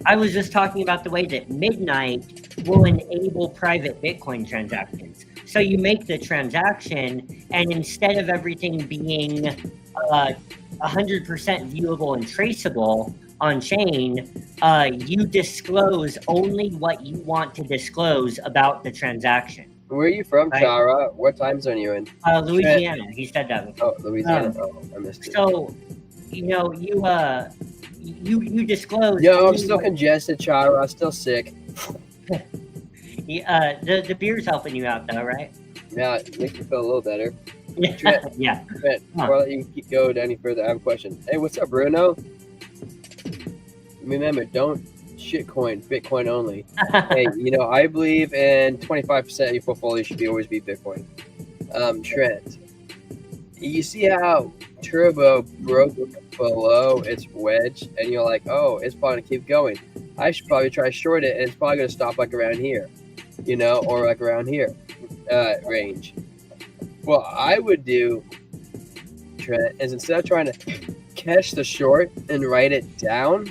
I was just talking about the way that Midnight will enable private Bitcoin transactions. So you make the transaction, and instead of everything being 100% viewable and traceable on chain, you disclose only what you want to disclose about the transaction. Where are you from, Right. Chara? What time zone are you in? Louisiana. He said that before. Oh, Louisiana. I missed it. So, you know, you disclose. Yo, I'm still congested, Chara. I'm still sick. The beer's helping you out, though, right? Yeah, it makes me feel a little better. Yeah. Trent, before I let you go any further, I have a question. Hey, what's up, Bruno? Remember, don't shitcoin, Bitcoin only. Hey, you know, I believe in 25% of your portfolio should always be Bitcoin. Trent, you see how Turbo broke below its wedge, and you're like, oh, it's probably gonna keep going. I should probably try to short it, and it's probably gonna stop like around here, you know, or like around here, range. What I would do, Trent, is instead of trying to catch the short and write it down,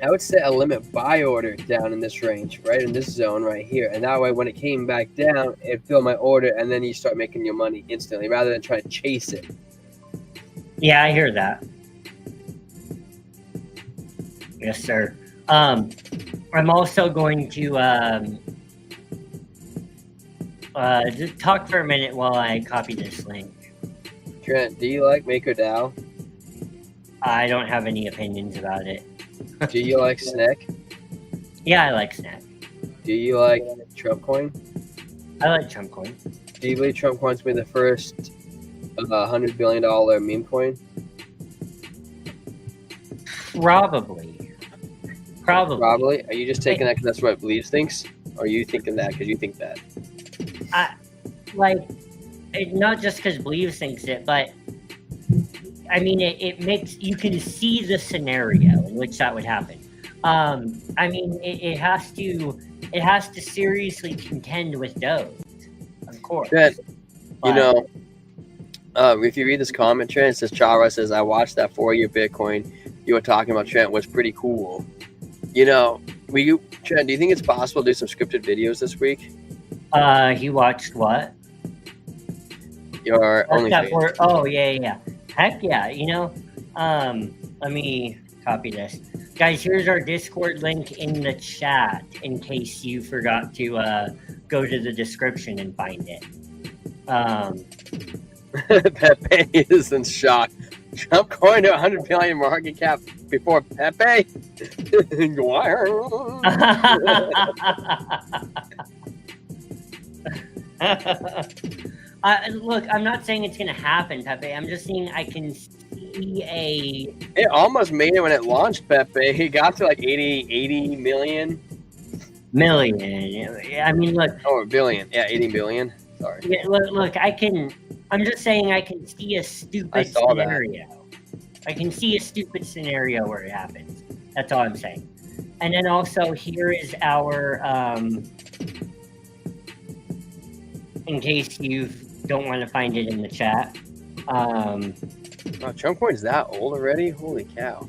I would set a limit buy order down in this range, right in this zone right here. And that way, when it came back down, it filled my order, and then you start making your money instantly rather than trying to chase it. Yeah, I hear that. Yes, sir. I'm also going to just talk for a minute while I copy this link. Trent, do you like MakerDAO? I don't have any opinions about it. Do you like Snack? Yeah, I like Snack. Do you like Trump Coin? I like Trump Coin. Do you believe Trump Coin's been the first $100 billion meme coin? Probably. Are you just taking that because that's what Believes thinks? Or are you thinking that because you think that? Not just because Believes thinks it, but I mean, it makes, you can see the scenario in which that would happen. I mean, it has to seriously contend with Doge, of course. Trent, you know, if you read this comment, Trent, it says, Chara says, I watched that 4-year Bitcoin you were talking about, Trent, was pretty cool. You know, Trent, do you think it's possible to do some scripted videos this week? He watched what? Your OnlyFans. Oh, yeah. Heck yeah, you know, let me copy this. Guys, here's our Discord link in the chat in case you forgot to go to the description and find it. Pepe is in shock. Trump coin to 100 billion market cap before Pepe. Look, I'm not saying it's gonna happen, Pepe. I'm just saying I can see a. It almost made it when it launched, Pepe. He got to like 80 million. Million. I mean, look. Oh, a billion. Yeah, 80 billion. Sorry. Yeah, look. I'm just saying I can see a stupid scenario. I can see a stupid scenario where it happens. That's all I'm saying. And then also here is our. In case you don't want to find it in the chat. Oh, Trump coin's that old already? Holy cow.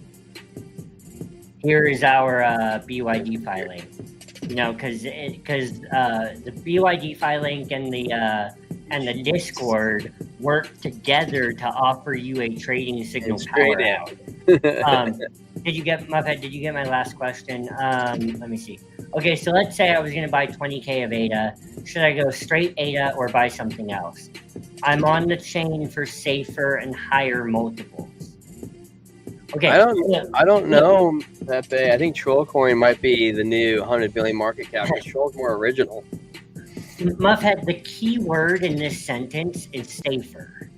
Here is our BYDFi link. You know, because the BYDFi link and the Discord work together to offer you a trading signal power out. Did you get my last question? Let me see. Okay, so let's say I was going to buy 20K of ADA. Should I go straight ADA or buy something else? I'm on the chain for safer and higher multiples. Okay. I don't know, Pepe. I think Trollcoin might be the new 100 billion market cap. Troll's more original. Muffhead, the key word in this sentence is safer.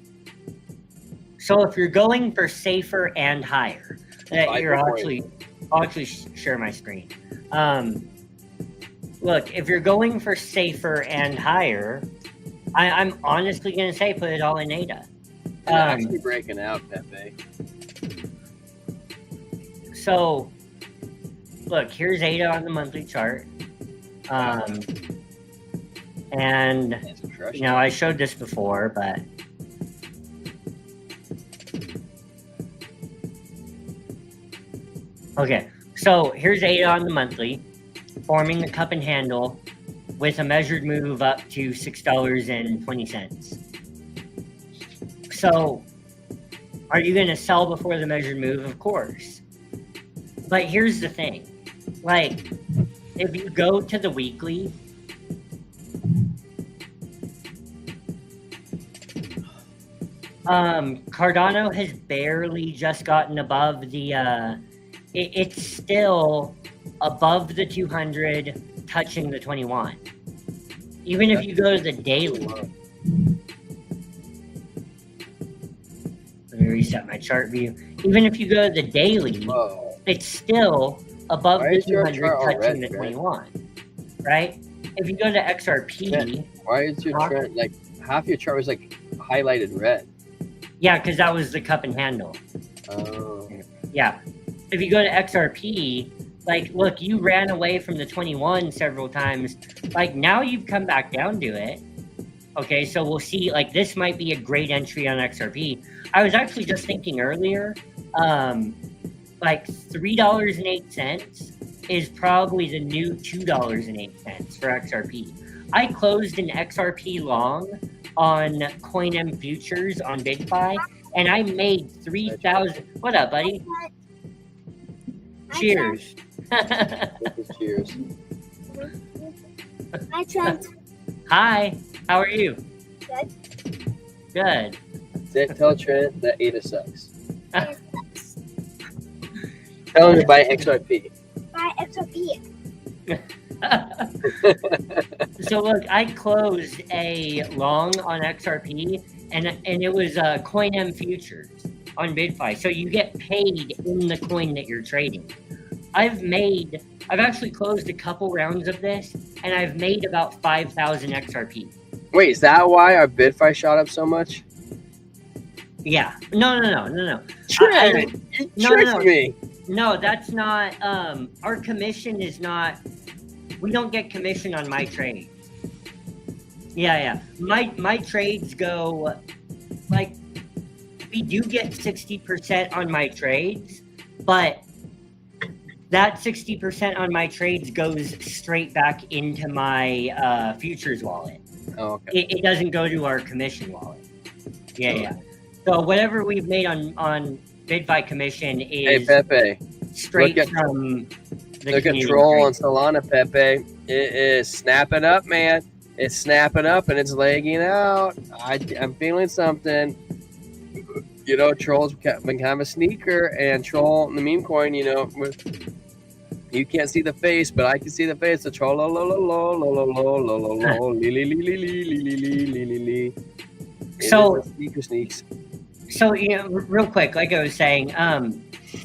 So if you're going for safer and higher, I'll actually share my screen. Look, if you're going for safer and higher, I'm honestly going to say put it all in ADA. It's actually breaking out, Pepe. So, look, here's ADA on the monthly chart. And, you know, I showed this before, but... Okay, so here's ADA on the monthly, forming the cup and handle, with a measured move up to $6.20. So, are you going to sell before the measured move? Of course. But here's the thing. Like, if you go to the weekly, Cardano has barely just gotten above the, it's still above the 200, touching the 21. Even if you go to the daily, let me reset my chart view. Even if you go to the daily, it's still above the 200, touching the 21, right? If you go to XRP, why is your chart like half your chart was like highlighted red? Yeah, because that was the cup and handle. Oh. Yeah. If you go to XRP, like, look, you ran away from the 21 several times. Like, now you've come back down to it. Okay, so we'll see. Like, this might be a great entry on XRP. I was actually just thinking earlier, like $3.08 is probably the new $2.08 for XRP. I closed an XRP long on CoinM futures on BYDFi, and I made 3,000. What up, buddy? Cheers. Cheers. Hi, Trent. Hi. How are you? Good. Good. Tell Trent that ADA sucks. Tell him to buy XRP. Buy XRP. So look, I closed a long on XRP, and it was CoinM futures on BYDFi. So you get paid in the coin that you're trading. I've actually closed a couple rounds of this, and I've made about 5,000 XRP. Wait, is that why our BYDFi shot up so much? Yeah. No. Trent, you tricked me. No, that's not. Our commission is not. We don't get commission on my trades. Yeah. My trades go, like, we do get 60% on my trades, but that 60% on my trades goes straight back into my futures wallet. Oh, okay. It doesn't go to our commission wallet. Yeah. So whatever we've made on BYDFi commission is Pepe, straight from the look at Troll on Solana, Pepe. It is snapping up, man. It's snapping up and it's lagging out. I'm feeling something. You know, Troll's been kind of a sneaker, and Troll in the meme coin, you know, you can't see the face, but I can see the face. The Troll, So sneaks. So, you know, real quick, like I was saying,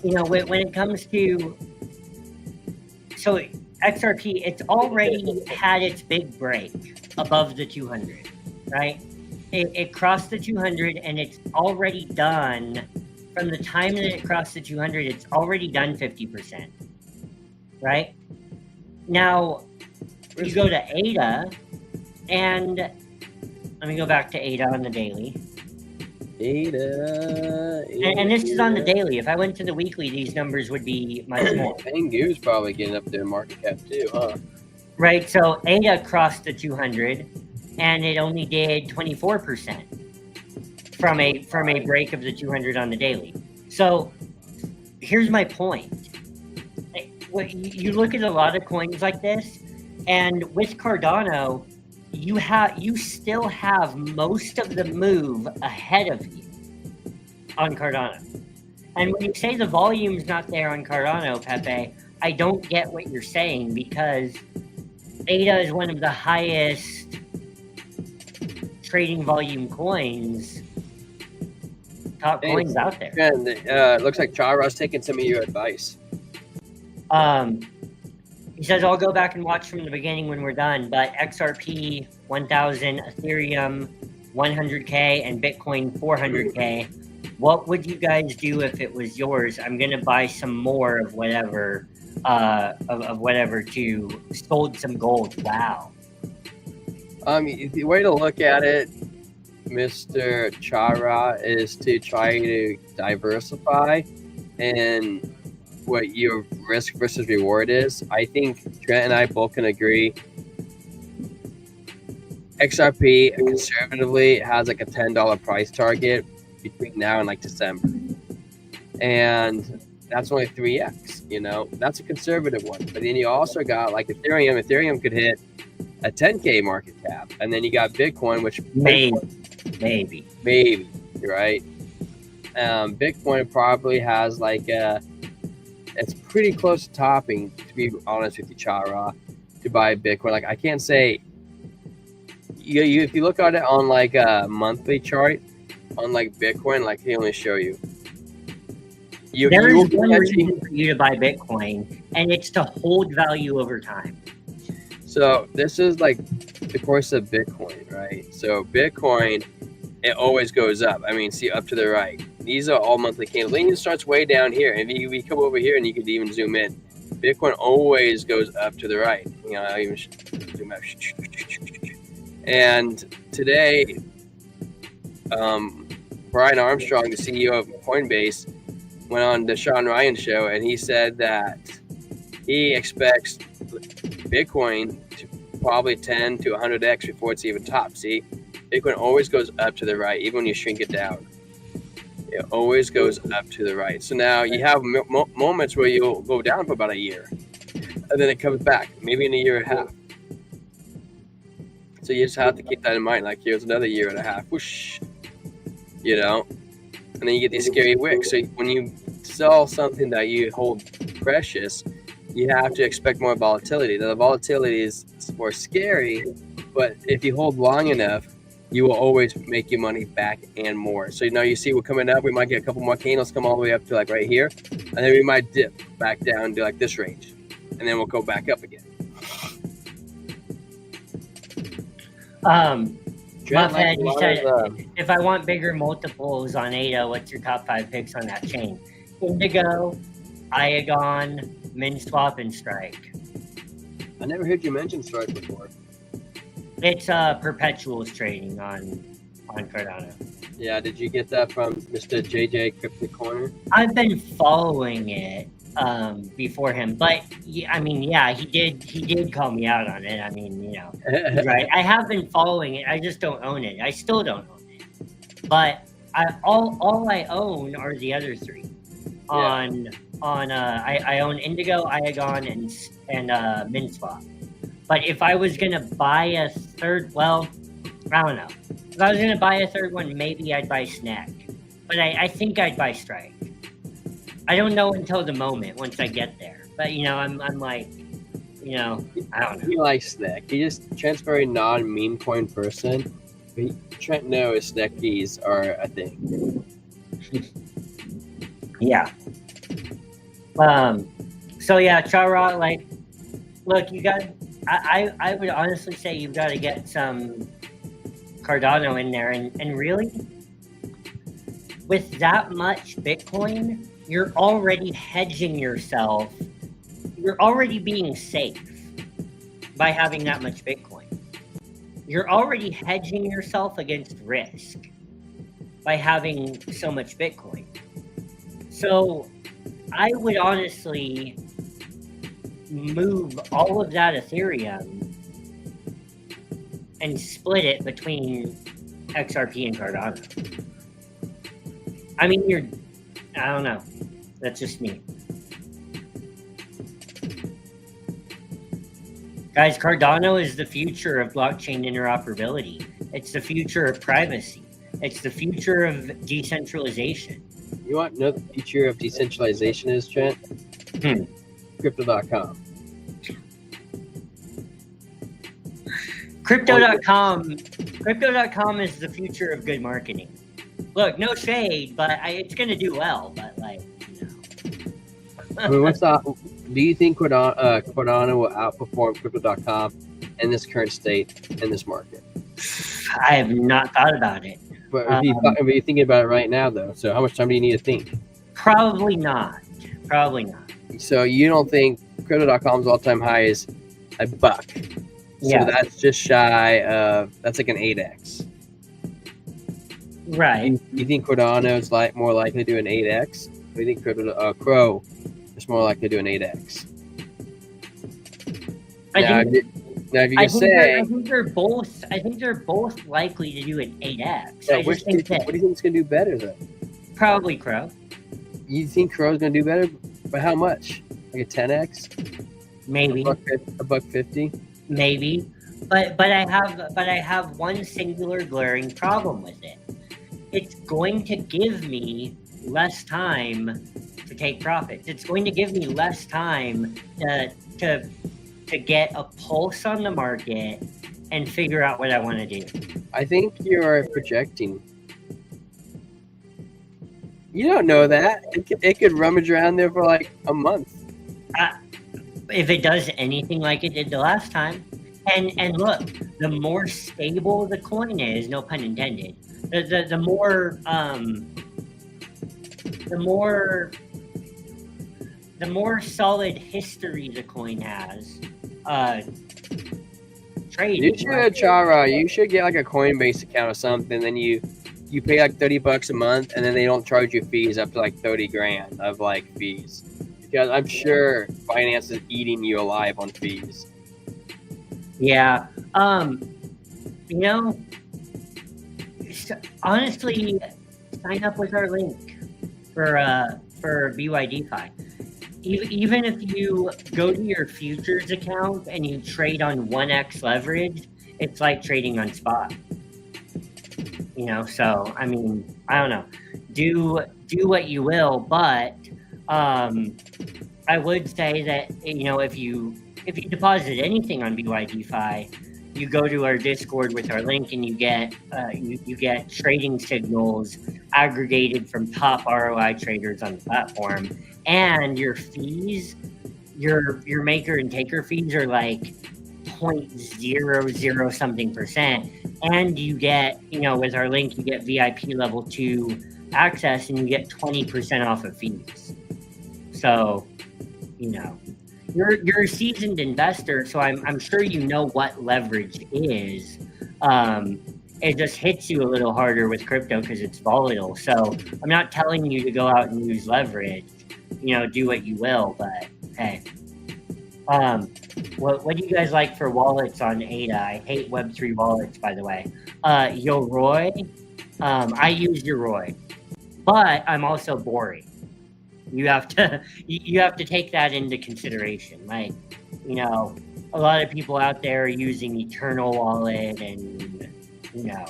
you know, when it comes to, so XRP, it's already had its big break above the 200, right? It crossed the 200, and it's already done, from the time that it crossed the 200, it's already done 50%, right? Now, you go to ADA, and let me go back to ADA on the daily. ADA. And this is on the daily. If I went to the weekly, these numbers would be much more. Bangu's probably getting up there in market cap too, huh? Right. So ADA crossed the 200, and it only did 24% from a break of the 200 on the daily. So here's my point. You look at a lot of coins like this, and with Cardano, you still have most of the move ahead of you on Cardano. And when you say the volume's not there on Cardano, Pepe, I don't get what you're saying, because ADA is one of the highest trading volume coins, top coins out there. And looks like Chara's taking some of your advice. He says, I'll go back and watch from the beginning when we're done, but XRP 1,000, Ethereum 100K, and Bitcoin 400K. What would you guys do if it was yours? I'm going to buy some more of whatever, to sold some gold. Wow. The way to look at it, Mr. Chara, is to try to diversify and what your risk versus reward is. I think Trent and I both can agree XRP conservatively has like a $10 price target between now and like December, and that's only 3x. You know, that's a conservative one. But then you also got like Ethereum. Ethereum could hit a 10K market cap, and then you got Bitcoin, which maybe, right? Bitcoin probably has like it's pretty close to topping. To be honest with you, Chara, to buy Bitcoin, like I can't say. You if you look at it on like a monthly chart on like Bitcoin, like he only show you. There is one reason for you to buy Bitcoin, and it's to hold value over time. So this is like the course of Bitcoin, right? So Bitcoin, it always goes up. I mean, see up to the right. These are all monthly candles. Then it starts way down here. And if we come over here and you could even zoom in, Bitcoin always goes up to the right. You know, I'll even zoom out. And today, Brian Armstrong, the CEO of Coinbase, went on the Sean Ryan show, and he said that he expects Bitcoin to probably 10 to 100x before it's even top. See, Bitcoin always goes up to the right, even when you shrink it down. It always goes up to the right. So now you have moments where you'll go down for about a year, and then it comes back, maybe in a year and a half. So you just have to keep that in mind. Like here's another year and a half, whoosh, you know, and then you get these scary wicks. So when you sell something that you hold precious, you have to expect more volatility. Now the volatility is more scary, but if you hold long enough, you will always make your money back and more. So now you see we're coming up. We might get a couple more candles come all the way up to like right here, and then we might dip back down to like this range, and then we'll go back up again. Muffhead, you said, if I want bigger multiples on ADA, what's your top 5 picks on that chain? Indigo, Iagon, MinSwap, and Strike. I never heard you mention Strike before. It's perpetuals trading on Cardano. Yeah, did you get that from Mr. JJ Cryptic Corner? I've been following it before him, but I mean, yeah, he did call me out on it. I mean, you know, right? I have been following it. I just don't own it. I still don't own it, but all I own are the other 3. I own Indigo, Iagon, and MinSwap. But if I was gonna buy a third, well, I don't know. If I was gonna buy a third one, maybe I'd buy Snack. But I think I'd buy Strike. I don't know until the moment once I get there. But you know, I'm like, you know, I don't know. He likes Snack. He just Trent's very non-meme coin person. But Trent knows Snack keys are a thing. Yeah. So yeah, Chara, like, look, you got. I would honestly say you've got to get some Cardano in there, and really, with that much Bitcoin, you're already hedging yourself. You're already being safe by having that much Bitcoin. You're already hedging yourself against risk by having so much Bitcoin. So I would honestly move all of that Ethereum and split it between XRP and Cardano. I mean, I don't know. That's just me. Guys, Cardano is the future of blockchain interoperability. It's the future of privacy. It's the future of decentralization. You want to know the future of decentralization is, Trent? Crypto.com. Crypto.com is the future of good marketing. Look, no shade, but it's going to do well. But like, you know. I mean, do you think Cardano will outperform Crypto.com in this current state in this market? I have not thought about it. But if you're thinking about it right now, though, so how much time do you need to think? Probably not. So you don't think Crypto.com's all-time high is $1? Yeah. So that's just shy of, that's like an 8x. Right. You think Cardano is more likely to do an 8x? Or you think Crow is more likely to do an 8x? Now, if you I can think say, I think they're both likely to do an 8x. yeah, I just think that what do you think is going to do better, though? probably Crow. You think Crow's going to do better? By how much? Like a 10x? Maybe. $1.50? Maybe. But I have one singular glaring problem with it. It's going to give me less time to take profits. It's going to give me less time to get a pulse on the market and figure out what I want to do. I think you're projecting. You don't know that. It could rummage around there for like a month. If it does anything like it did the last time. And look, the more stable the coin is, no pun intended, the more solid history the coin has, trading. You should, Chara. You should get like a Coinbase account or something. Then you pay like $30 a month, and then they don't charge you fees up to like 30 grand of like fees. Because I'm sure finance is eating you alive on fees. Yeah. You know, honestly, sign up with our link for BYDFi. Even if you go to your futures account and you trade on 1x leverage, it's like trading on spot. You know, so I mean, I don't know. Do what you will, but I would say that, you know, if you deposit anything on BYDFi, you go to our Discord with our link, and you get you get trading signals aggregated from top ROI traders on the platform, and your fees, your maker and taker fees are like 0.00 something %, and you get, you know, with our link, you get VIP level 2 access, and you get 20% off of fees. So, you know, you're a seasoned investor, so I'm sure you know what leverage is. It just hits you a little harder with crypto because it's volatile. So I'm not telling you to go out and use leverage. You know, do what you will, but hey. What do you guys like for wallets on ADA? I hate Web3 wallets, by the way. Yoroi, I use Yoroi, but I'm also boring. You have to take that into consideration. Like, you know, a lot of people out there are using Eternal Wallet and, you know,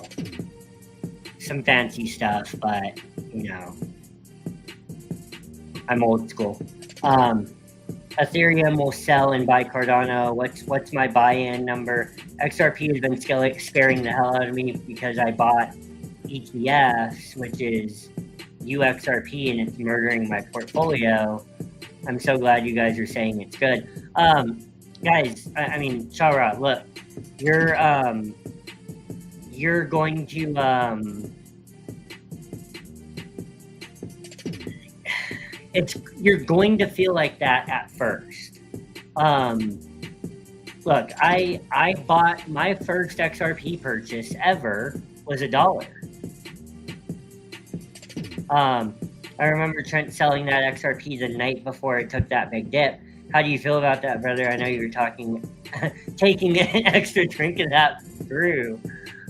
some fancy stuff, but, you know, I'm old school. Ethereum will sell and buy Cardano. What's my buy-in number? XRP has been scaring the hell out of me because I bought ETFs, which is UXRP, and it's murdering my portfolio. I'm so glad you guys are saying it's good. Guys, I mean, Chara, look, you're going to you're going to feel like that at first. Look, I bought my first XRP purchase ever was $1. I remember Trent selling that XRP the night before it took that big dip. How do you feel about that, brother? I know you were taking an extra drink of that brew.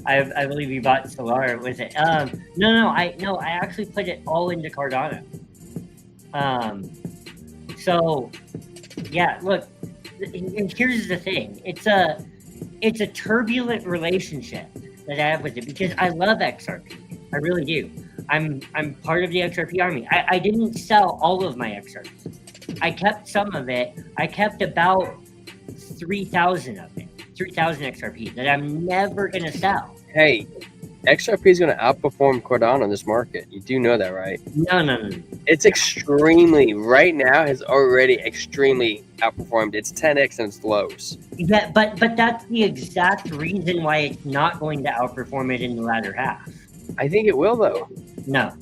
I believe you bought Solar with it. No, I actually put it all into Cardano. So yeah, look, and here's the thing. It's a turbulent relationship that I have with it because I love XRP. I really do. I'm part of the XRP army. I didn't sell all of my XRP. I kept some of it. I kept about 3,000 of it. 3,000 XRP that I'm never gonna sell. Hey, XRP is going to outperform Cardano in this market. You do know that, right? No. It's extremely, right now, has already extremely outperformed. It's 10x in its lows. Yeah, but that's the exact reason why it's not going to outperform it in the latter half. I think it will, though. No.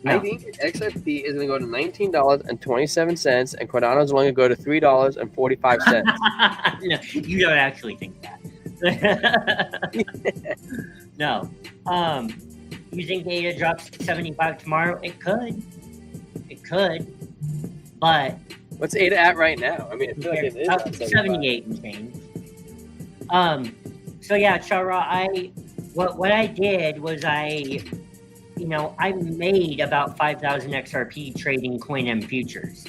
I think XRP is going to go to $19.27, and Cardano is only going to go to $3.45. No, you don't actually think that. No. You think data drops to 75 tomorrow? It could. But what's ADA at right now? I mean, I feel like it is at 78 and change. So yeah, Chara, what I did was I made about 5,000 XRP trading Coin M futures.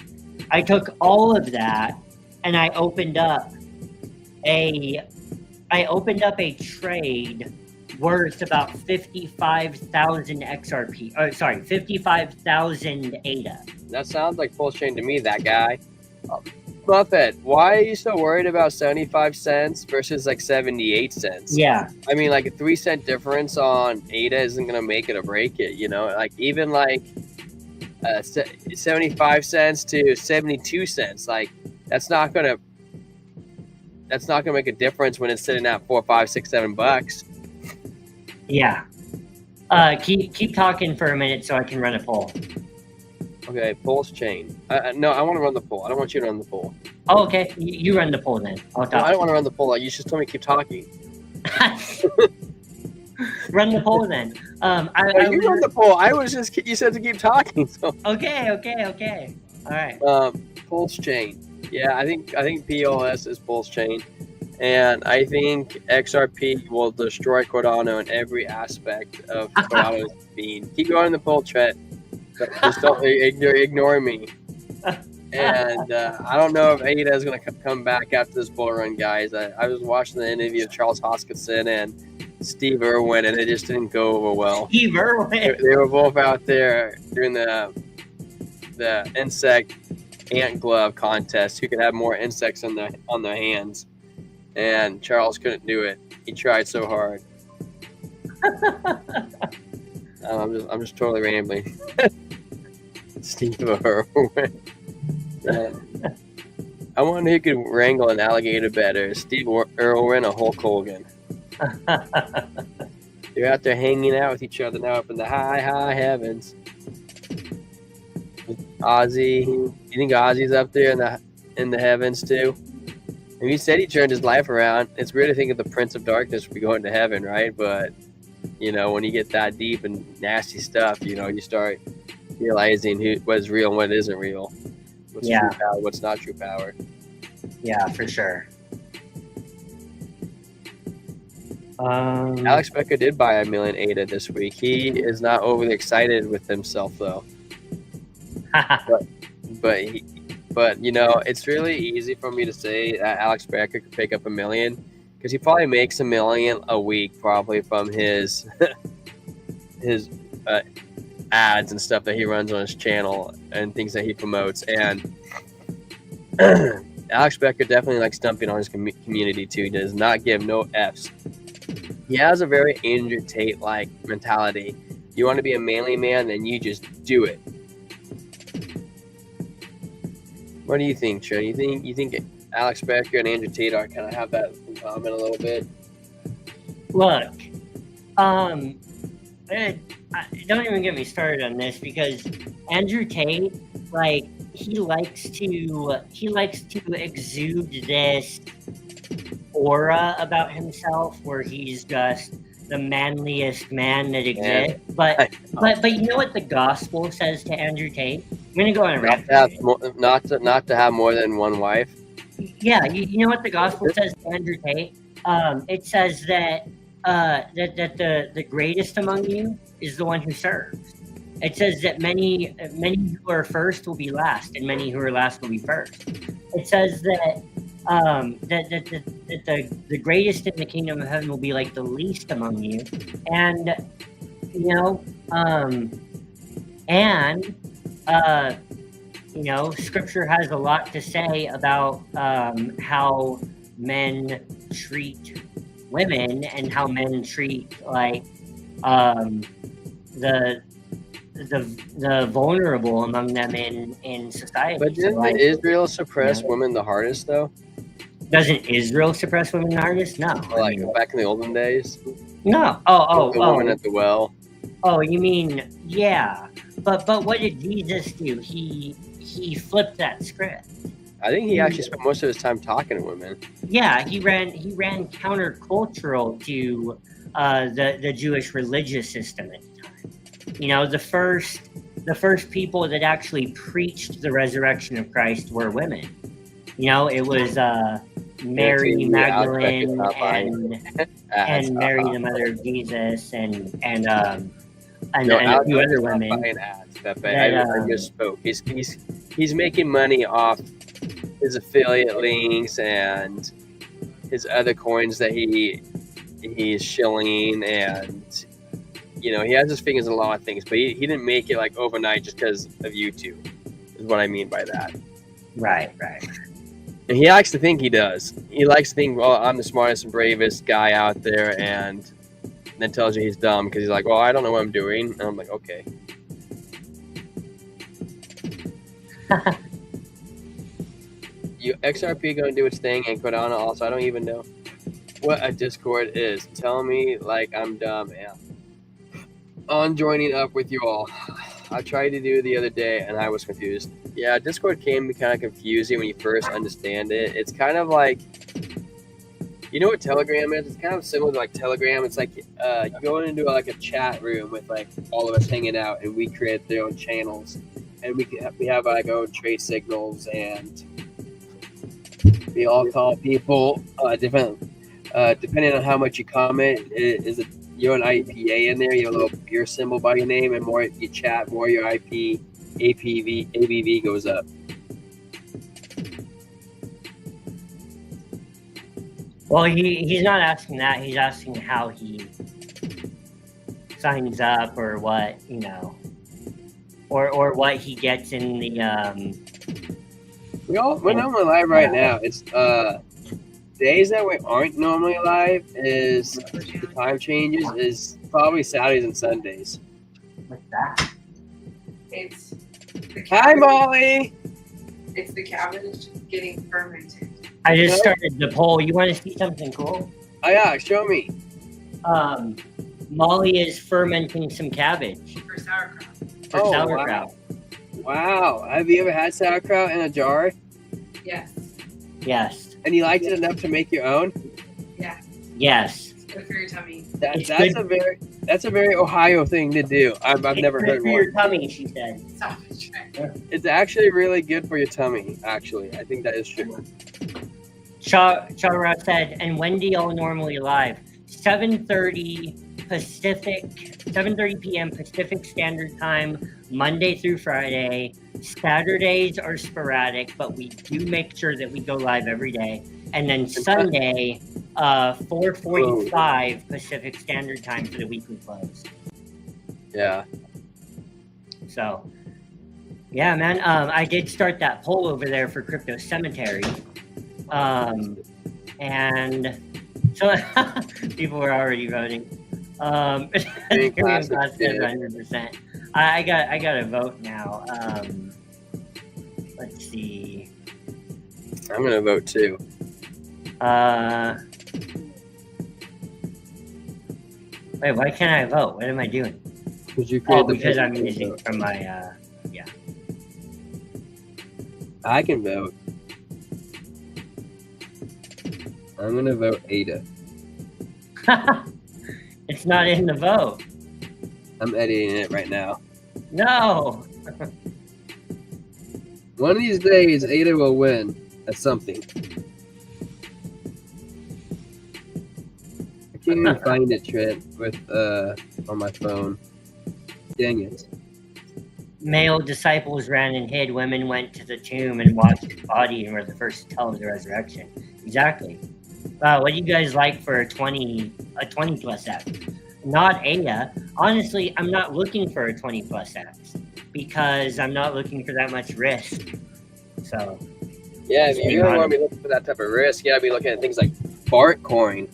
I took all of that and I opened up a trade worth about 55,000 XRP. Oh, sorry, 55,000 ADA. That sounds like Pulse Chain to me, that guy. Buffett, why are you so worried about 75 cents versus like 78 cents? Yeah. I mean, like a 3 cent difference on ADA isn't going to make it or break it, you know? Like even like 75 cents to 72 cents, like that's not going to make a difference when it's sitting at $4, $5, $6, $7. Yeah. Keep talking for a minute so I can run a poll. Okay, Pulse Chain. No, I want to run the poll. I don't want you to run the poll. Oh, okay. You run the poll then. I'll No, talk. I don't want to run the poll. Like, you just told me to keep talking. Run the poll then. You run the poll. I was just, you said to keep talking. So. Okay. All right. Pulse Chain. Yeah, I think POS is Pulse Chain. And I think XRP will destroy Cardano in every aspect of Cardano's being. Keep going in the poll chat. Just don't ignore me. And I don't know if ADA is going to come back after this bull run, guys. I was watching the interview of Charles Hoskinson and Steve Irwin, and it just didn't go over well. Steve Irwin. They were both out there doing the insect ant glove contest. Who could have more insects on their hands? And Charles couldn't do it. He tried so hard. I'm just totally rambling. Steve Irwin. I wonder who could wrangle an alligator better, Steve Irwin or Hulk Hogan. They're out there hanging out with each other now up in the high heavens. Ozzy, you think Ozzy's up there in the heavens too? And he said he turned his life around. It's weird to think of the Prince of Darkness would be going to heaven, right? But you know, when you get that deep and nasty stuff, you know, you start realizing what's real and what isn't real. What's true power, what's not true power. Yeah, for sure. Alex Becker did buy 1 million ADA this week. He is not overly excited with himself though. but you know, it's really easy for me to say that Alex Becker could pick up 1 million because he probably makes 1 million a week probably from his ads and stuff that he runs on his channel and things that he promotes. And Alex Becker definitely likes dumping on his community too. He does not give no F's. He has a very Andrew Tate like mentality. You want to be a manly man, then you just do it. What do you think, Trey? You think Alex Becker and Andrew Tate are kind of have that in common a little bit? Look, don't even get me started on this because Andrew Tate, like, he likes to exude this aura about himself where he's just the manliest man that exists. Yeah. But you know what the gospel says to Andrew Tate? I'm gonna go on a rant. Not to have more than one wife. Yeah, you know what the gospel says to Andrew Tate? It says that the greatest among you is the one who serves. It says that many who are first will be last, and many who are last will be first. It says that the greatest in the kingdom of heaven will be like the least among you, and you know, Scripture has a lot to say about how men treat women and how men treat like the vulnerable among them in society. But didn't Israel suppress women the hardest though? Doesn't Israel suppress women the hardest? No. Like back in the olden days? No. The woman at the well. Oh, you mean yeah. But what did Jesus do? He flipped that script. I think he actually spent most of his time talking to women. Yeah, he ran countercultural to the Jewish religious system at the time. You know, the first people that actually preached the resurrection of Christ were women. You know, it was Mary Guarantee me Outback is Magdalene not buying ads. and Mary the Mother of Jesus and No, a few Outback other is not women. buying ads, Pepe. That, I misspoke. He's making money off his affiliate links and his other coins that he's shilling, and he has his fingers in a lot of things, but he didn't make it like overnight just because of YouTube, is what I mean by that. Right. And he likes to think he does. He likes to think, well, I'm the smartest and bravest guy out there, and then tells you he's dumb because he's like, well, I don't know what I'm doing. And I'm like, okay. XRP going to do its thing, and Cardano also. I don't even know what a Discord is. Tell me like I'm dumb. Yeah. On joining up with you all. I tried to do it the other day, and I was confused. Yeah, Discord can be kind of confusing when you first understand it. It's kind of like, you know what Telegram is? It's kind of similar to like Telegram. It's like you go into like a chat room with like all of us hanging out, and we create their own channels, and we have like our own trade signals, and we all call people different depending on how much you comment. You're an IPA in there, you have a little beer symbol by your name, and more you chat, more your ABV goes up. Well, he's not asking that. He's asking how he signs up, or what, or what he gets in the. We're normally live right now. It's days that we aren't normally live is the time changes is probably Saturdays and Sundays. What's that? It's the Hi, cabbage. Molly. It's the cabbage getting fermented. I just started the poll. You want to see something cool? Oh yeah, show me. Molly is fermenting some cabbage For sauerkraut. for Oh, sauerkraut. Wow. Have you ever had sauerkraut in a jar Yes. Yes. and you liked it enough to make your own? Yes. It's good for your tummy. It's That's a very Ohio thing to do. I've never It's heard good for your one. tummy, she said. Sausage. It's actually really good for your tummy. Actually, I think that is true. Chara said, and when do y'all normally live? 7:30 p.m. Pacific Standard Time, Monday through Friday. Saturdays are sporadic, but we do make sure that we go live every day. And then Sunday, 4:45 Pacific Standard Time for the weekly close. Yeah. So, yeah, man. I did start that poll over there for Crypto Cemetery. And so people were already voting. Ethereum cost 100%. I got a vote now. Let's see. I'm gonna vote too. Wait, why can't I vote? What am I doing? Because you Oh, created the because I'm vote. using from my I can vote. I'm gonna vote Ada. It's not in the vote. I'm editing it right now. No. One of these days, Ada will win at something. I can't even find it, Trent, with on my phone. Dang it. Male disciples ran and hid. Women went to the tomb and washed his body and were the first to tell of the resurrection. Exactly. What do you guys like for a 20 plus X? Not Ada. Honestly, I'm not looking for a 20 plus X because I'm not looking for that much risk. So Yeah, if you really want to be looking for that type of risk, you gotta be looking at things like Bartcoin.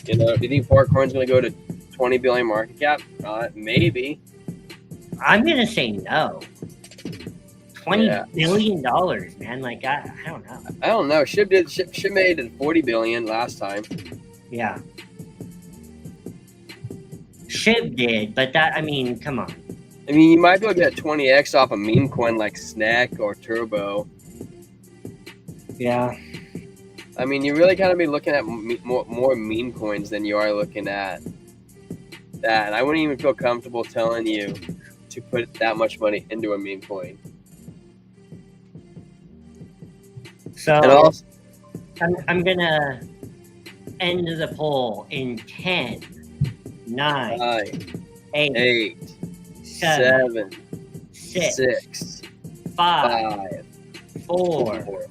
Do you think Bartcoin's gonna go to 20 billion market cap? Maybe. I'm gonna say no. $20 billion, man. Like I don't know. I don't know. Shib made it 40 billion last time. Yeah. Shib did, but come on. I mean, you might be looking at 20x off a meme coin like Snack or Turbo. Yeah. I mean, you really kind of be looking at more meme coins than you are looking at that. And I wouldn't even feel comfortable telling you to put that much money into a meme coin. So And I'm gonna end the poll in 10, 9, 9, 8, 8, 7, 7, 6, 6, 5, 5, 4, 4,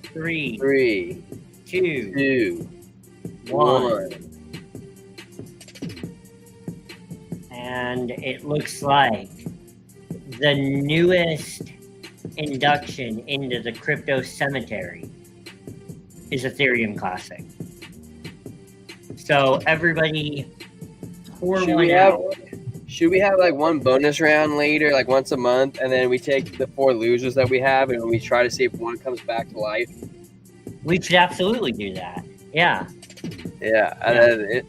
3, 3, 2, 2, 1. 1. And it looks like the newest induction into the crypto cemetery is Ethereum Classic. So everybody pour Should one we have out. Should we have like one bonus round later, like once a month, and then we take the 4 losers that we have and we try to see if one comes back to life? We should absolutely do that. Yeah. Yeah, and then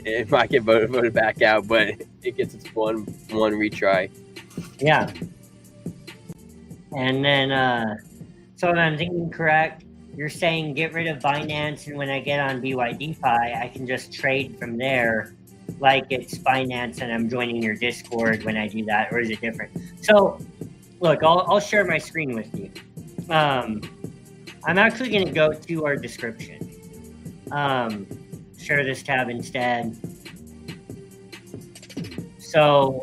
it might get voted back out, but it gets its one retry. Yeah. And then, so if I'm thinking correct, you're saying get rid of Binance, and when I get on BYDFi, I can just trade from there like it's Binance and I'm joining your Discord when I do that, or is it different? So, look, I'll share my screen with you. I'm actually going to go to our description. Share this tab instead. So,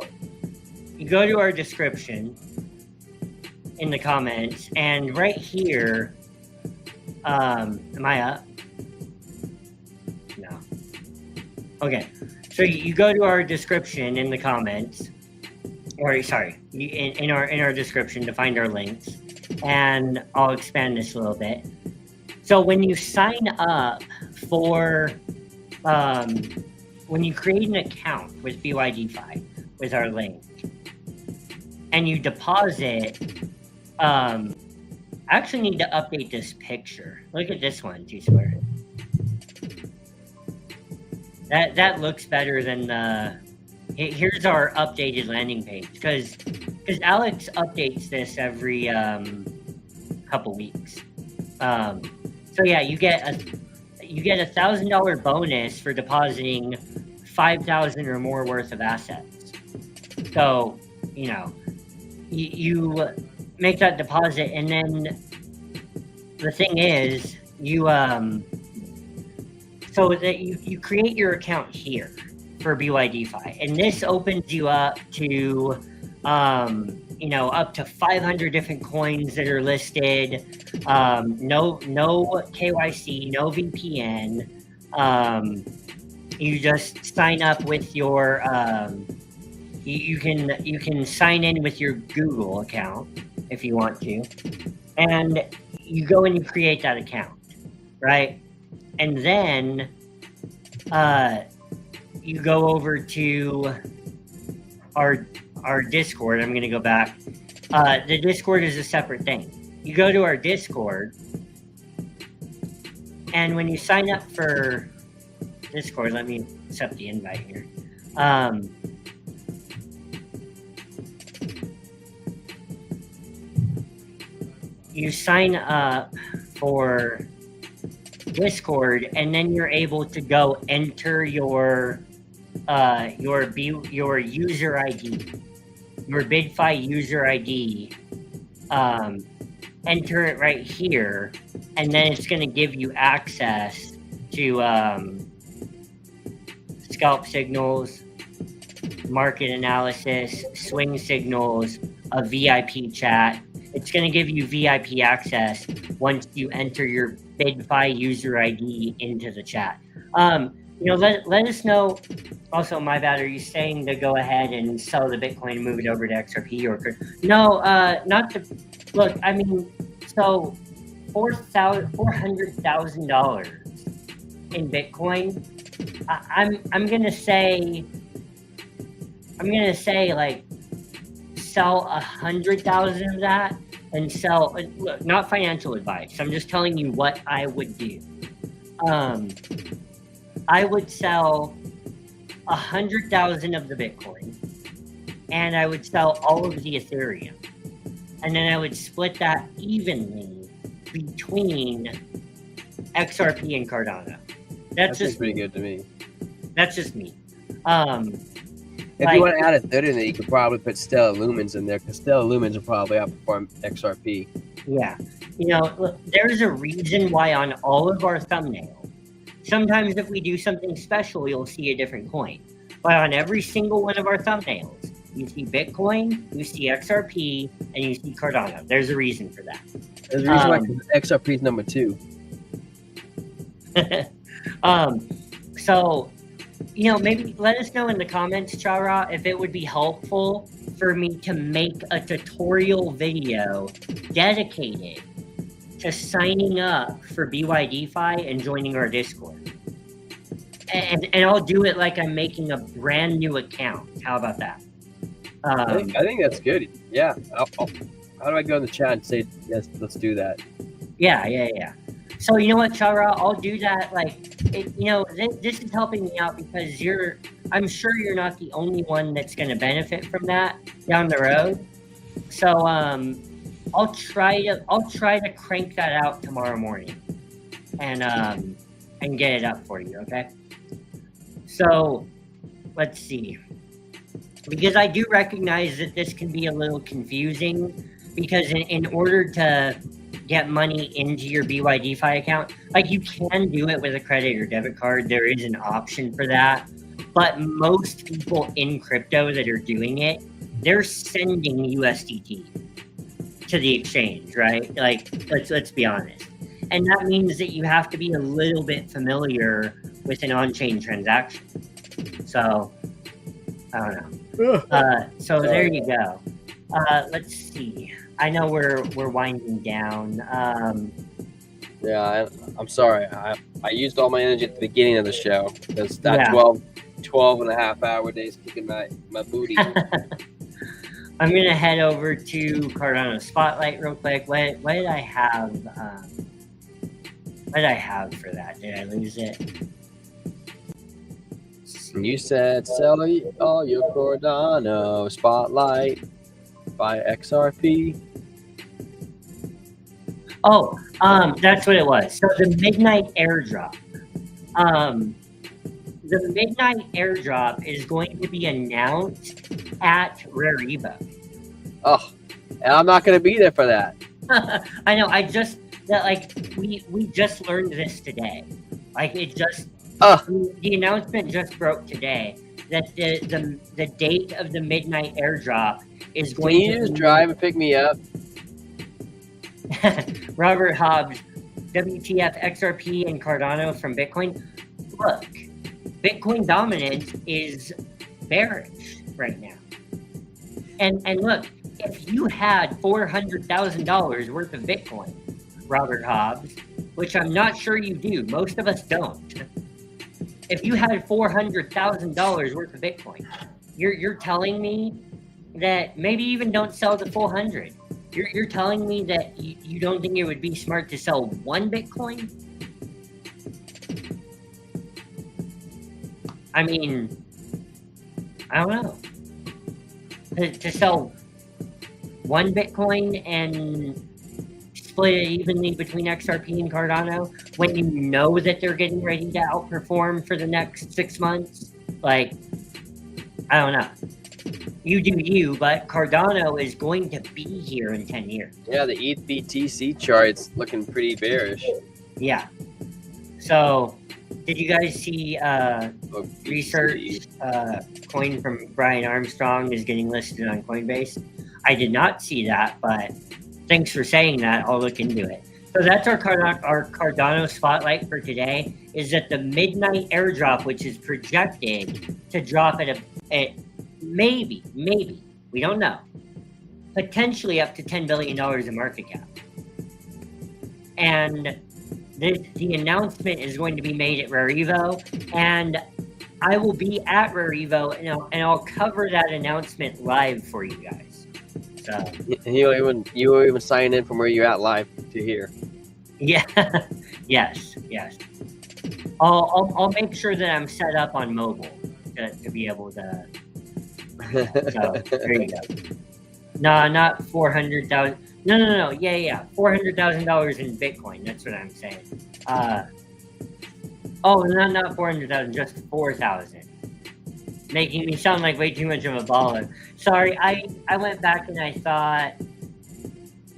you go to our description in the comments, and right here, am I up? No. Okay. So you go to our description in the comments, or sorry, in our description to find our links, and I'll expand this a little bit. So when you sign up for, when you create an account with BYDFi with our link, and you deposit, I actually need to update this picture. Look at this one, T-Square. That looks better than the. Here's our updated landing page, because Alex updates this every couple weeks. So yeah, you get a $1,000 bonus for depositing 5,000 or more worth of assets. So you make that deposit, and then the thing is so that you create your account here for BYDFi, and this opens you up to up to 500 different coins that are listed. No KYC, no VPN. You just sign up with your you can sign in with your Google account if you want to, and you go and you create that account, right? And then you go over to our Discord. I'm going to go back. The Discord is a separate thing. You go to our Discord, and when you sign up for Discord, let me accept the invite here. You sign up for Discord, and then you're able to go enter your user ID, your BYDFi user ID. Enter it right here, and then it's going to give you access to scalp signals, market analysis, swing signals, a VIP chat. It's going to give you VIP access once you enter your BYDFi user ID into the chat. Let us know. Also, my bad. Are you saying to go ahead and sell the Bitcoin and move it over to XRP or no? Not to look. I mean, so $400,000 in Bitcoin. I'm gonna say like sell 100,000 of that and sell. Look, not financial advice. I'm just telling you what I would do. I would sell 100,000 of the Bitcoin, and I would sell all of the Ethereum, and then I would split that evenly between XRP and Cardano. That's just pretty good to me. That's just me. If you want to add Ethereum, then you could probably put Stellar Lumens in there, because Stellar Lumens will probably outperform XRP. Yeah, look, there's a reason why on all of our thumbnails, sometimes if we do something special, you'll see a different coin. But on every single one of our thumbnails, you see Bitcoin, you see XRP, and you see Cardano. There's a reason for that. There's a reason why XRP is number 2. So, maybe let us know in the comments, Chara, if it would be helpful for me to make a tutorial video dedicated to signing up for BYDFi and joining our Discord. And I'll do it like I'm making a brand new account. How about that? I think that's good. Yeah. How do I go in the chat and say, yes, let's do that? Yeah. So you know what, Chara, I'll do that. This is helping me out because I'm sure you're not the only one that's going to benefit from that down the road. So I'll try to crank that out tomorrow morning and get it up for you. Okay. So let's see, because I do recognize that this can be a little confusing because in order to get money into your BYDFi account, you can do it with a credit or debit card. There is an option for that. But most people in crypto that are doing it, they're sending USDT to the exchange, right? Let's be honest. And that means that you have to be a little bit familiar with an on-chain transaction. So, I don't know. So there you go. Let's see. I know we're winding down. Yeah, I'm sorry. I used all my energy at the beginning of the show because that 12 and a half hour days kicking my booty. I'm gonna head over to Cardano Spotlight real quick. What did I have? What did I have for that? Did I lose it? You said sell all your Cardano Spotlight by XRP. Oh, that's what it was. So the midnight airdrop. The midnight airdrop is going to be announced at Rare Evo. Oh, and I'm not going to be there for that. I know. We just learned this today. The announcement just broke today that the date of the midnight airdrop is going to. Can you just drive and pick me up? Robert Hobbs, WTF, XRP, and Cardano from Bitcoin. Look, Bitcoin dominance is bearish right now. And look, if you had $400,000 worth of Bitcoin, Robert Hobbs, which I'm not sure you do, most of us don't. If you had $400,000 worth of Bitcoin, you're telling me that maybe even don't sell the full 100. You're telling me that you don't think it would be smart to sell one Bitcoin? I mean, I don't know. To sell one Bitcoin and split it evenly between XRP and Cardano when you know that they're getting ready to outperform for the next 6 months? I don't know. You do you, but Cardano is going to be here in 10 years. Yeah, the ETH BTC chart's looking pretty bearish. Yeah. So, did you guys see research coin from Brian Armstrong is getting listed on Coinbase? I did not see that, but thanks for saying that. I'll look into it. So that's our Cardano spotlight for today, is that the midnight airdrop, which is projected to drop at maybe, we don't know, potentially up to $10 billion in market cap. And the announcement is going to be made at Rare Evo, and I will be at Rare Evo, and I'll cover that announcement live for you guys. So you will even sign in from where you're at live to hear. Yeah, yes. I'll make sure that I'm set up on mobile to be able to. So there you go. No, not 400,000. No. Yeah. $400,000 in Bitcoin. That's what I'm saying. Not 400,000, just 4,000. Making me sound like way too much of a baller. Sorry, I went back and I thought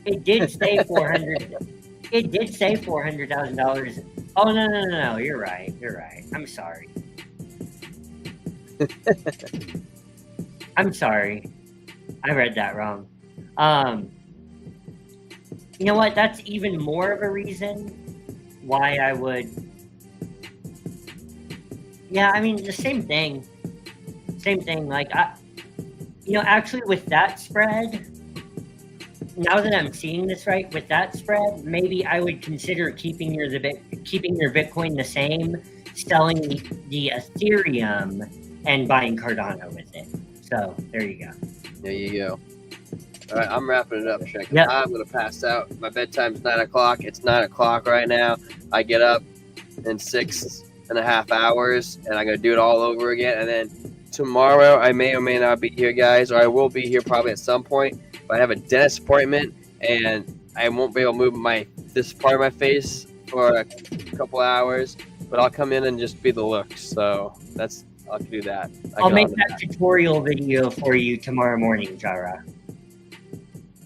It did say 400. It did say $400,000. Oh no! You're right. I'm sorry. I'm sorry. I read that wrong. You know what? That's even more of a reason why I would. Yeah, I mean the same thing. Like actually with that spread. Now that I'm seeing this right, with that spread, maybe I would consider keeping your Bitcoin the same, selling the Ethereum, and buying Cardano with it. So there you go. There you go. All right, I'm wrapping it up. Check. Yep. I'm gonna pass out. My bedtime's 9 o'clock. It's 9 o'clock right now. I get up in 6.5 hours, and I'm gonna do it all over again. And then tomorrow, I may or may not be here, guys, or I will be here probably at some point. But I have a dentist appointment, and I won't be able to move this part of my face for a couple hours. But I'll come in and just be the looks. So I'll do that. I'll make that tutorial video for you tomorrow morning, Jara.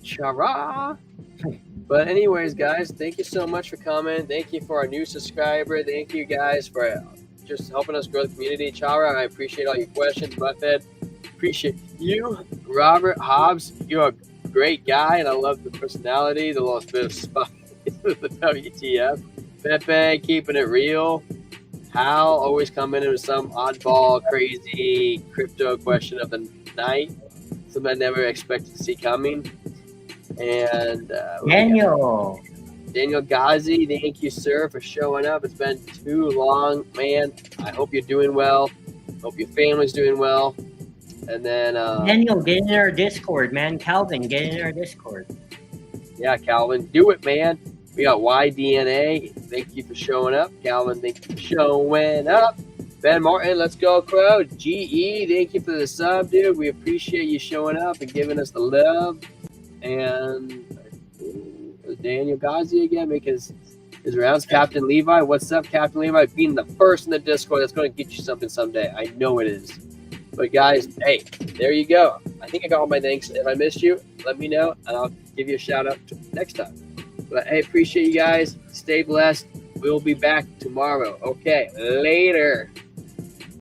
Chara. But anyways, guys, thank you so much for coming. Thank you for our new subscriber. Thank you guys for just helping us grow the community. Chara, I appreciate all your questions. Buffett, appreciate you. Robert Hobbs, you're a great guy, and I love the personality, the little bit of spice with the WTF. Pepe, keeping it real. Hal, always coming in with some oddball, crazy crypto question of the night. Something I never expected to see coming. And Daniel Ghazi, thank you, sir, for showing up. It's been too long, man. I hope you're doing well. Hope your family's doing well. And then Daniel, get in our Discord, man. Calvin, get in our Discord. Yeah, Calvin, do it, man. We got YDNA. Thank you for showing up. Calvin, thank you for showing up. Ben Martin, let's go, Crow. GE, thank you for the sub, dude. We appreciate you showing up and giving us the love. And Daniel Ghazi again, making his rounds. Captain Levi, what's up, Captain Levi? Being the first in the Discord, that's going to get you something someday. I know it is. But guys, hey, there you go. I think I got all my thanks. If I missed you, let me know, and I'll give you a shout out next time. But hey, appreciate you guys. Stay blessed. We'll be back tomorrow. Okay, later.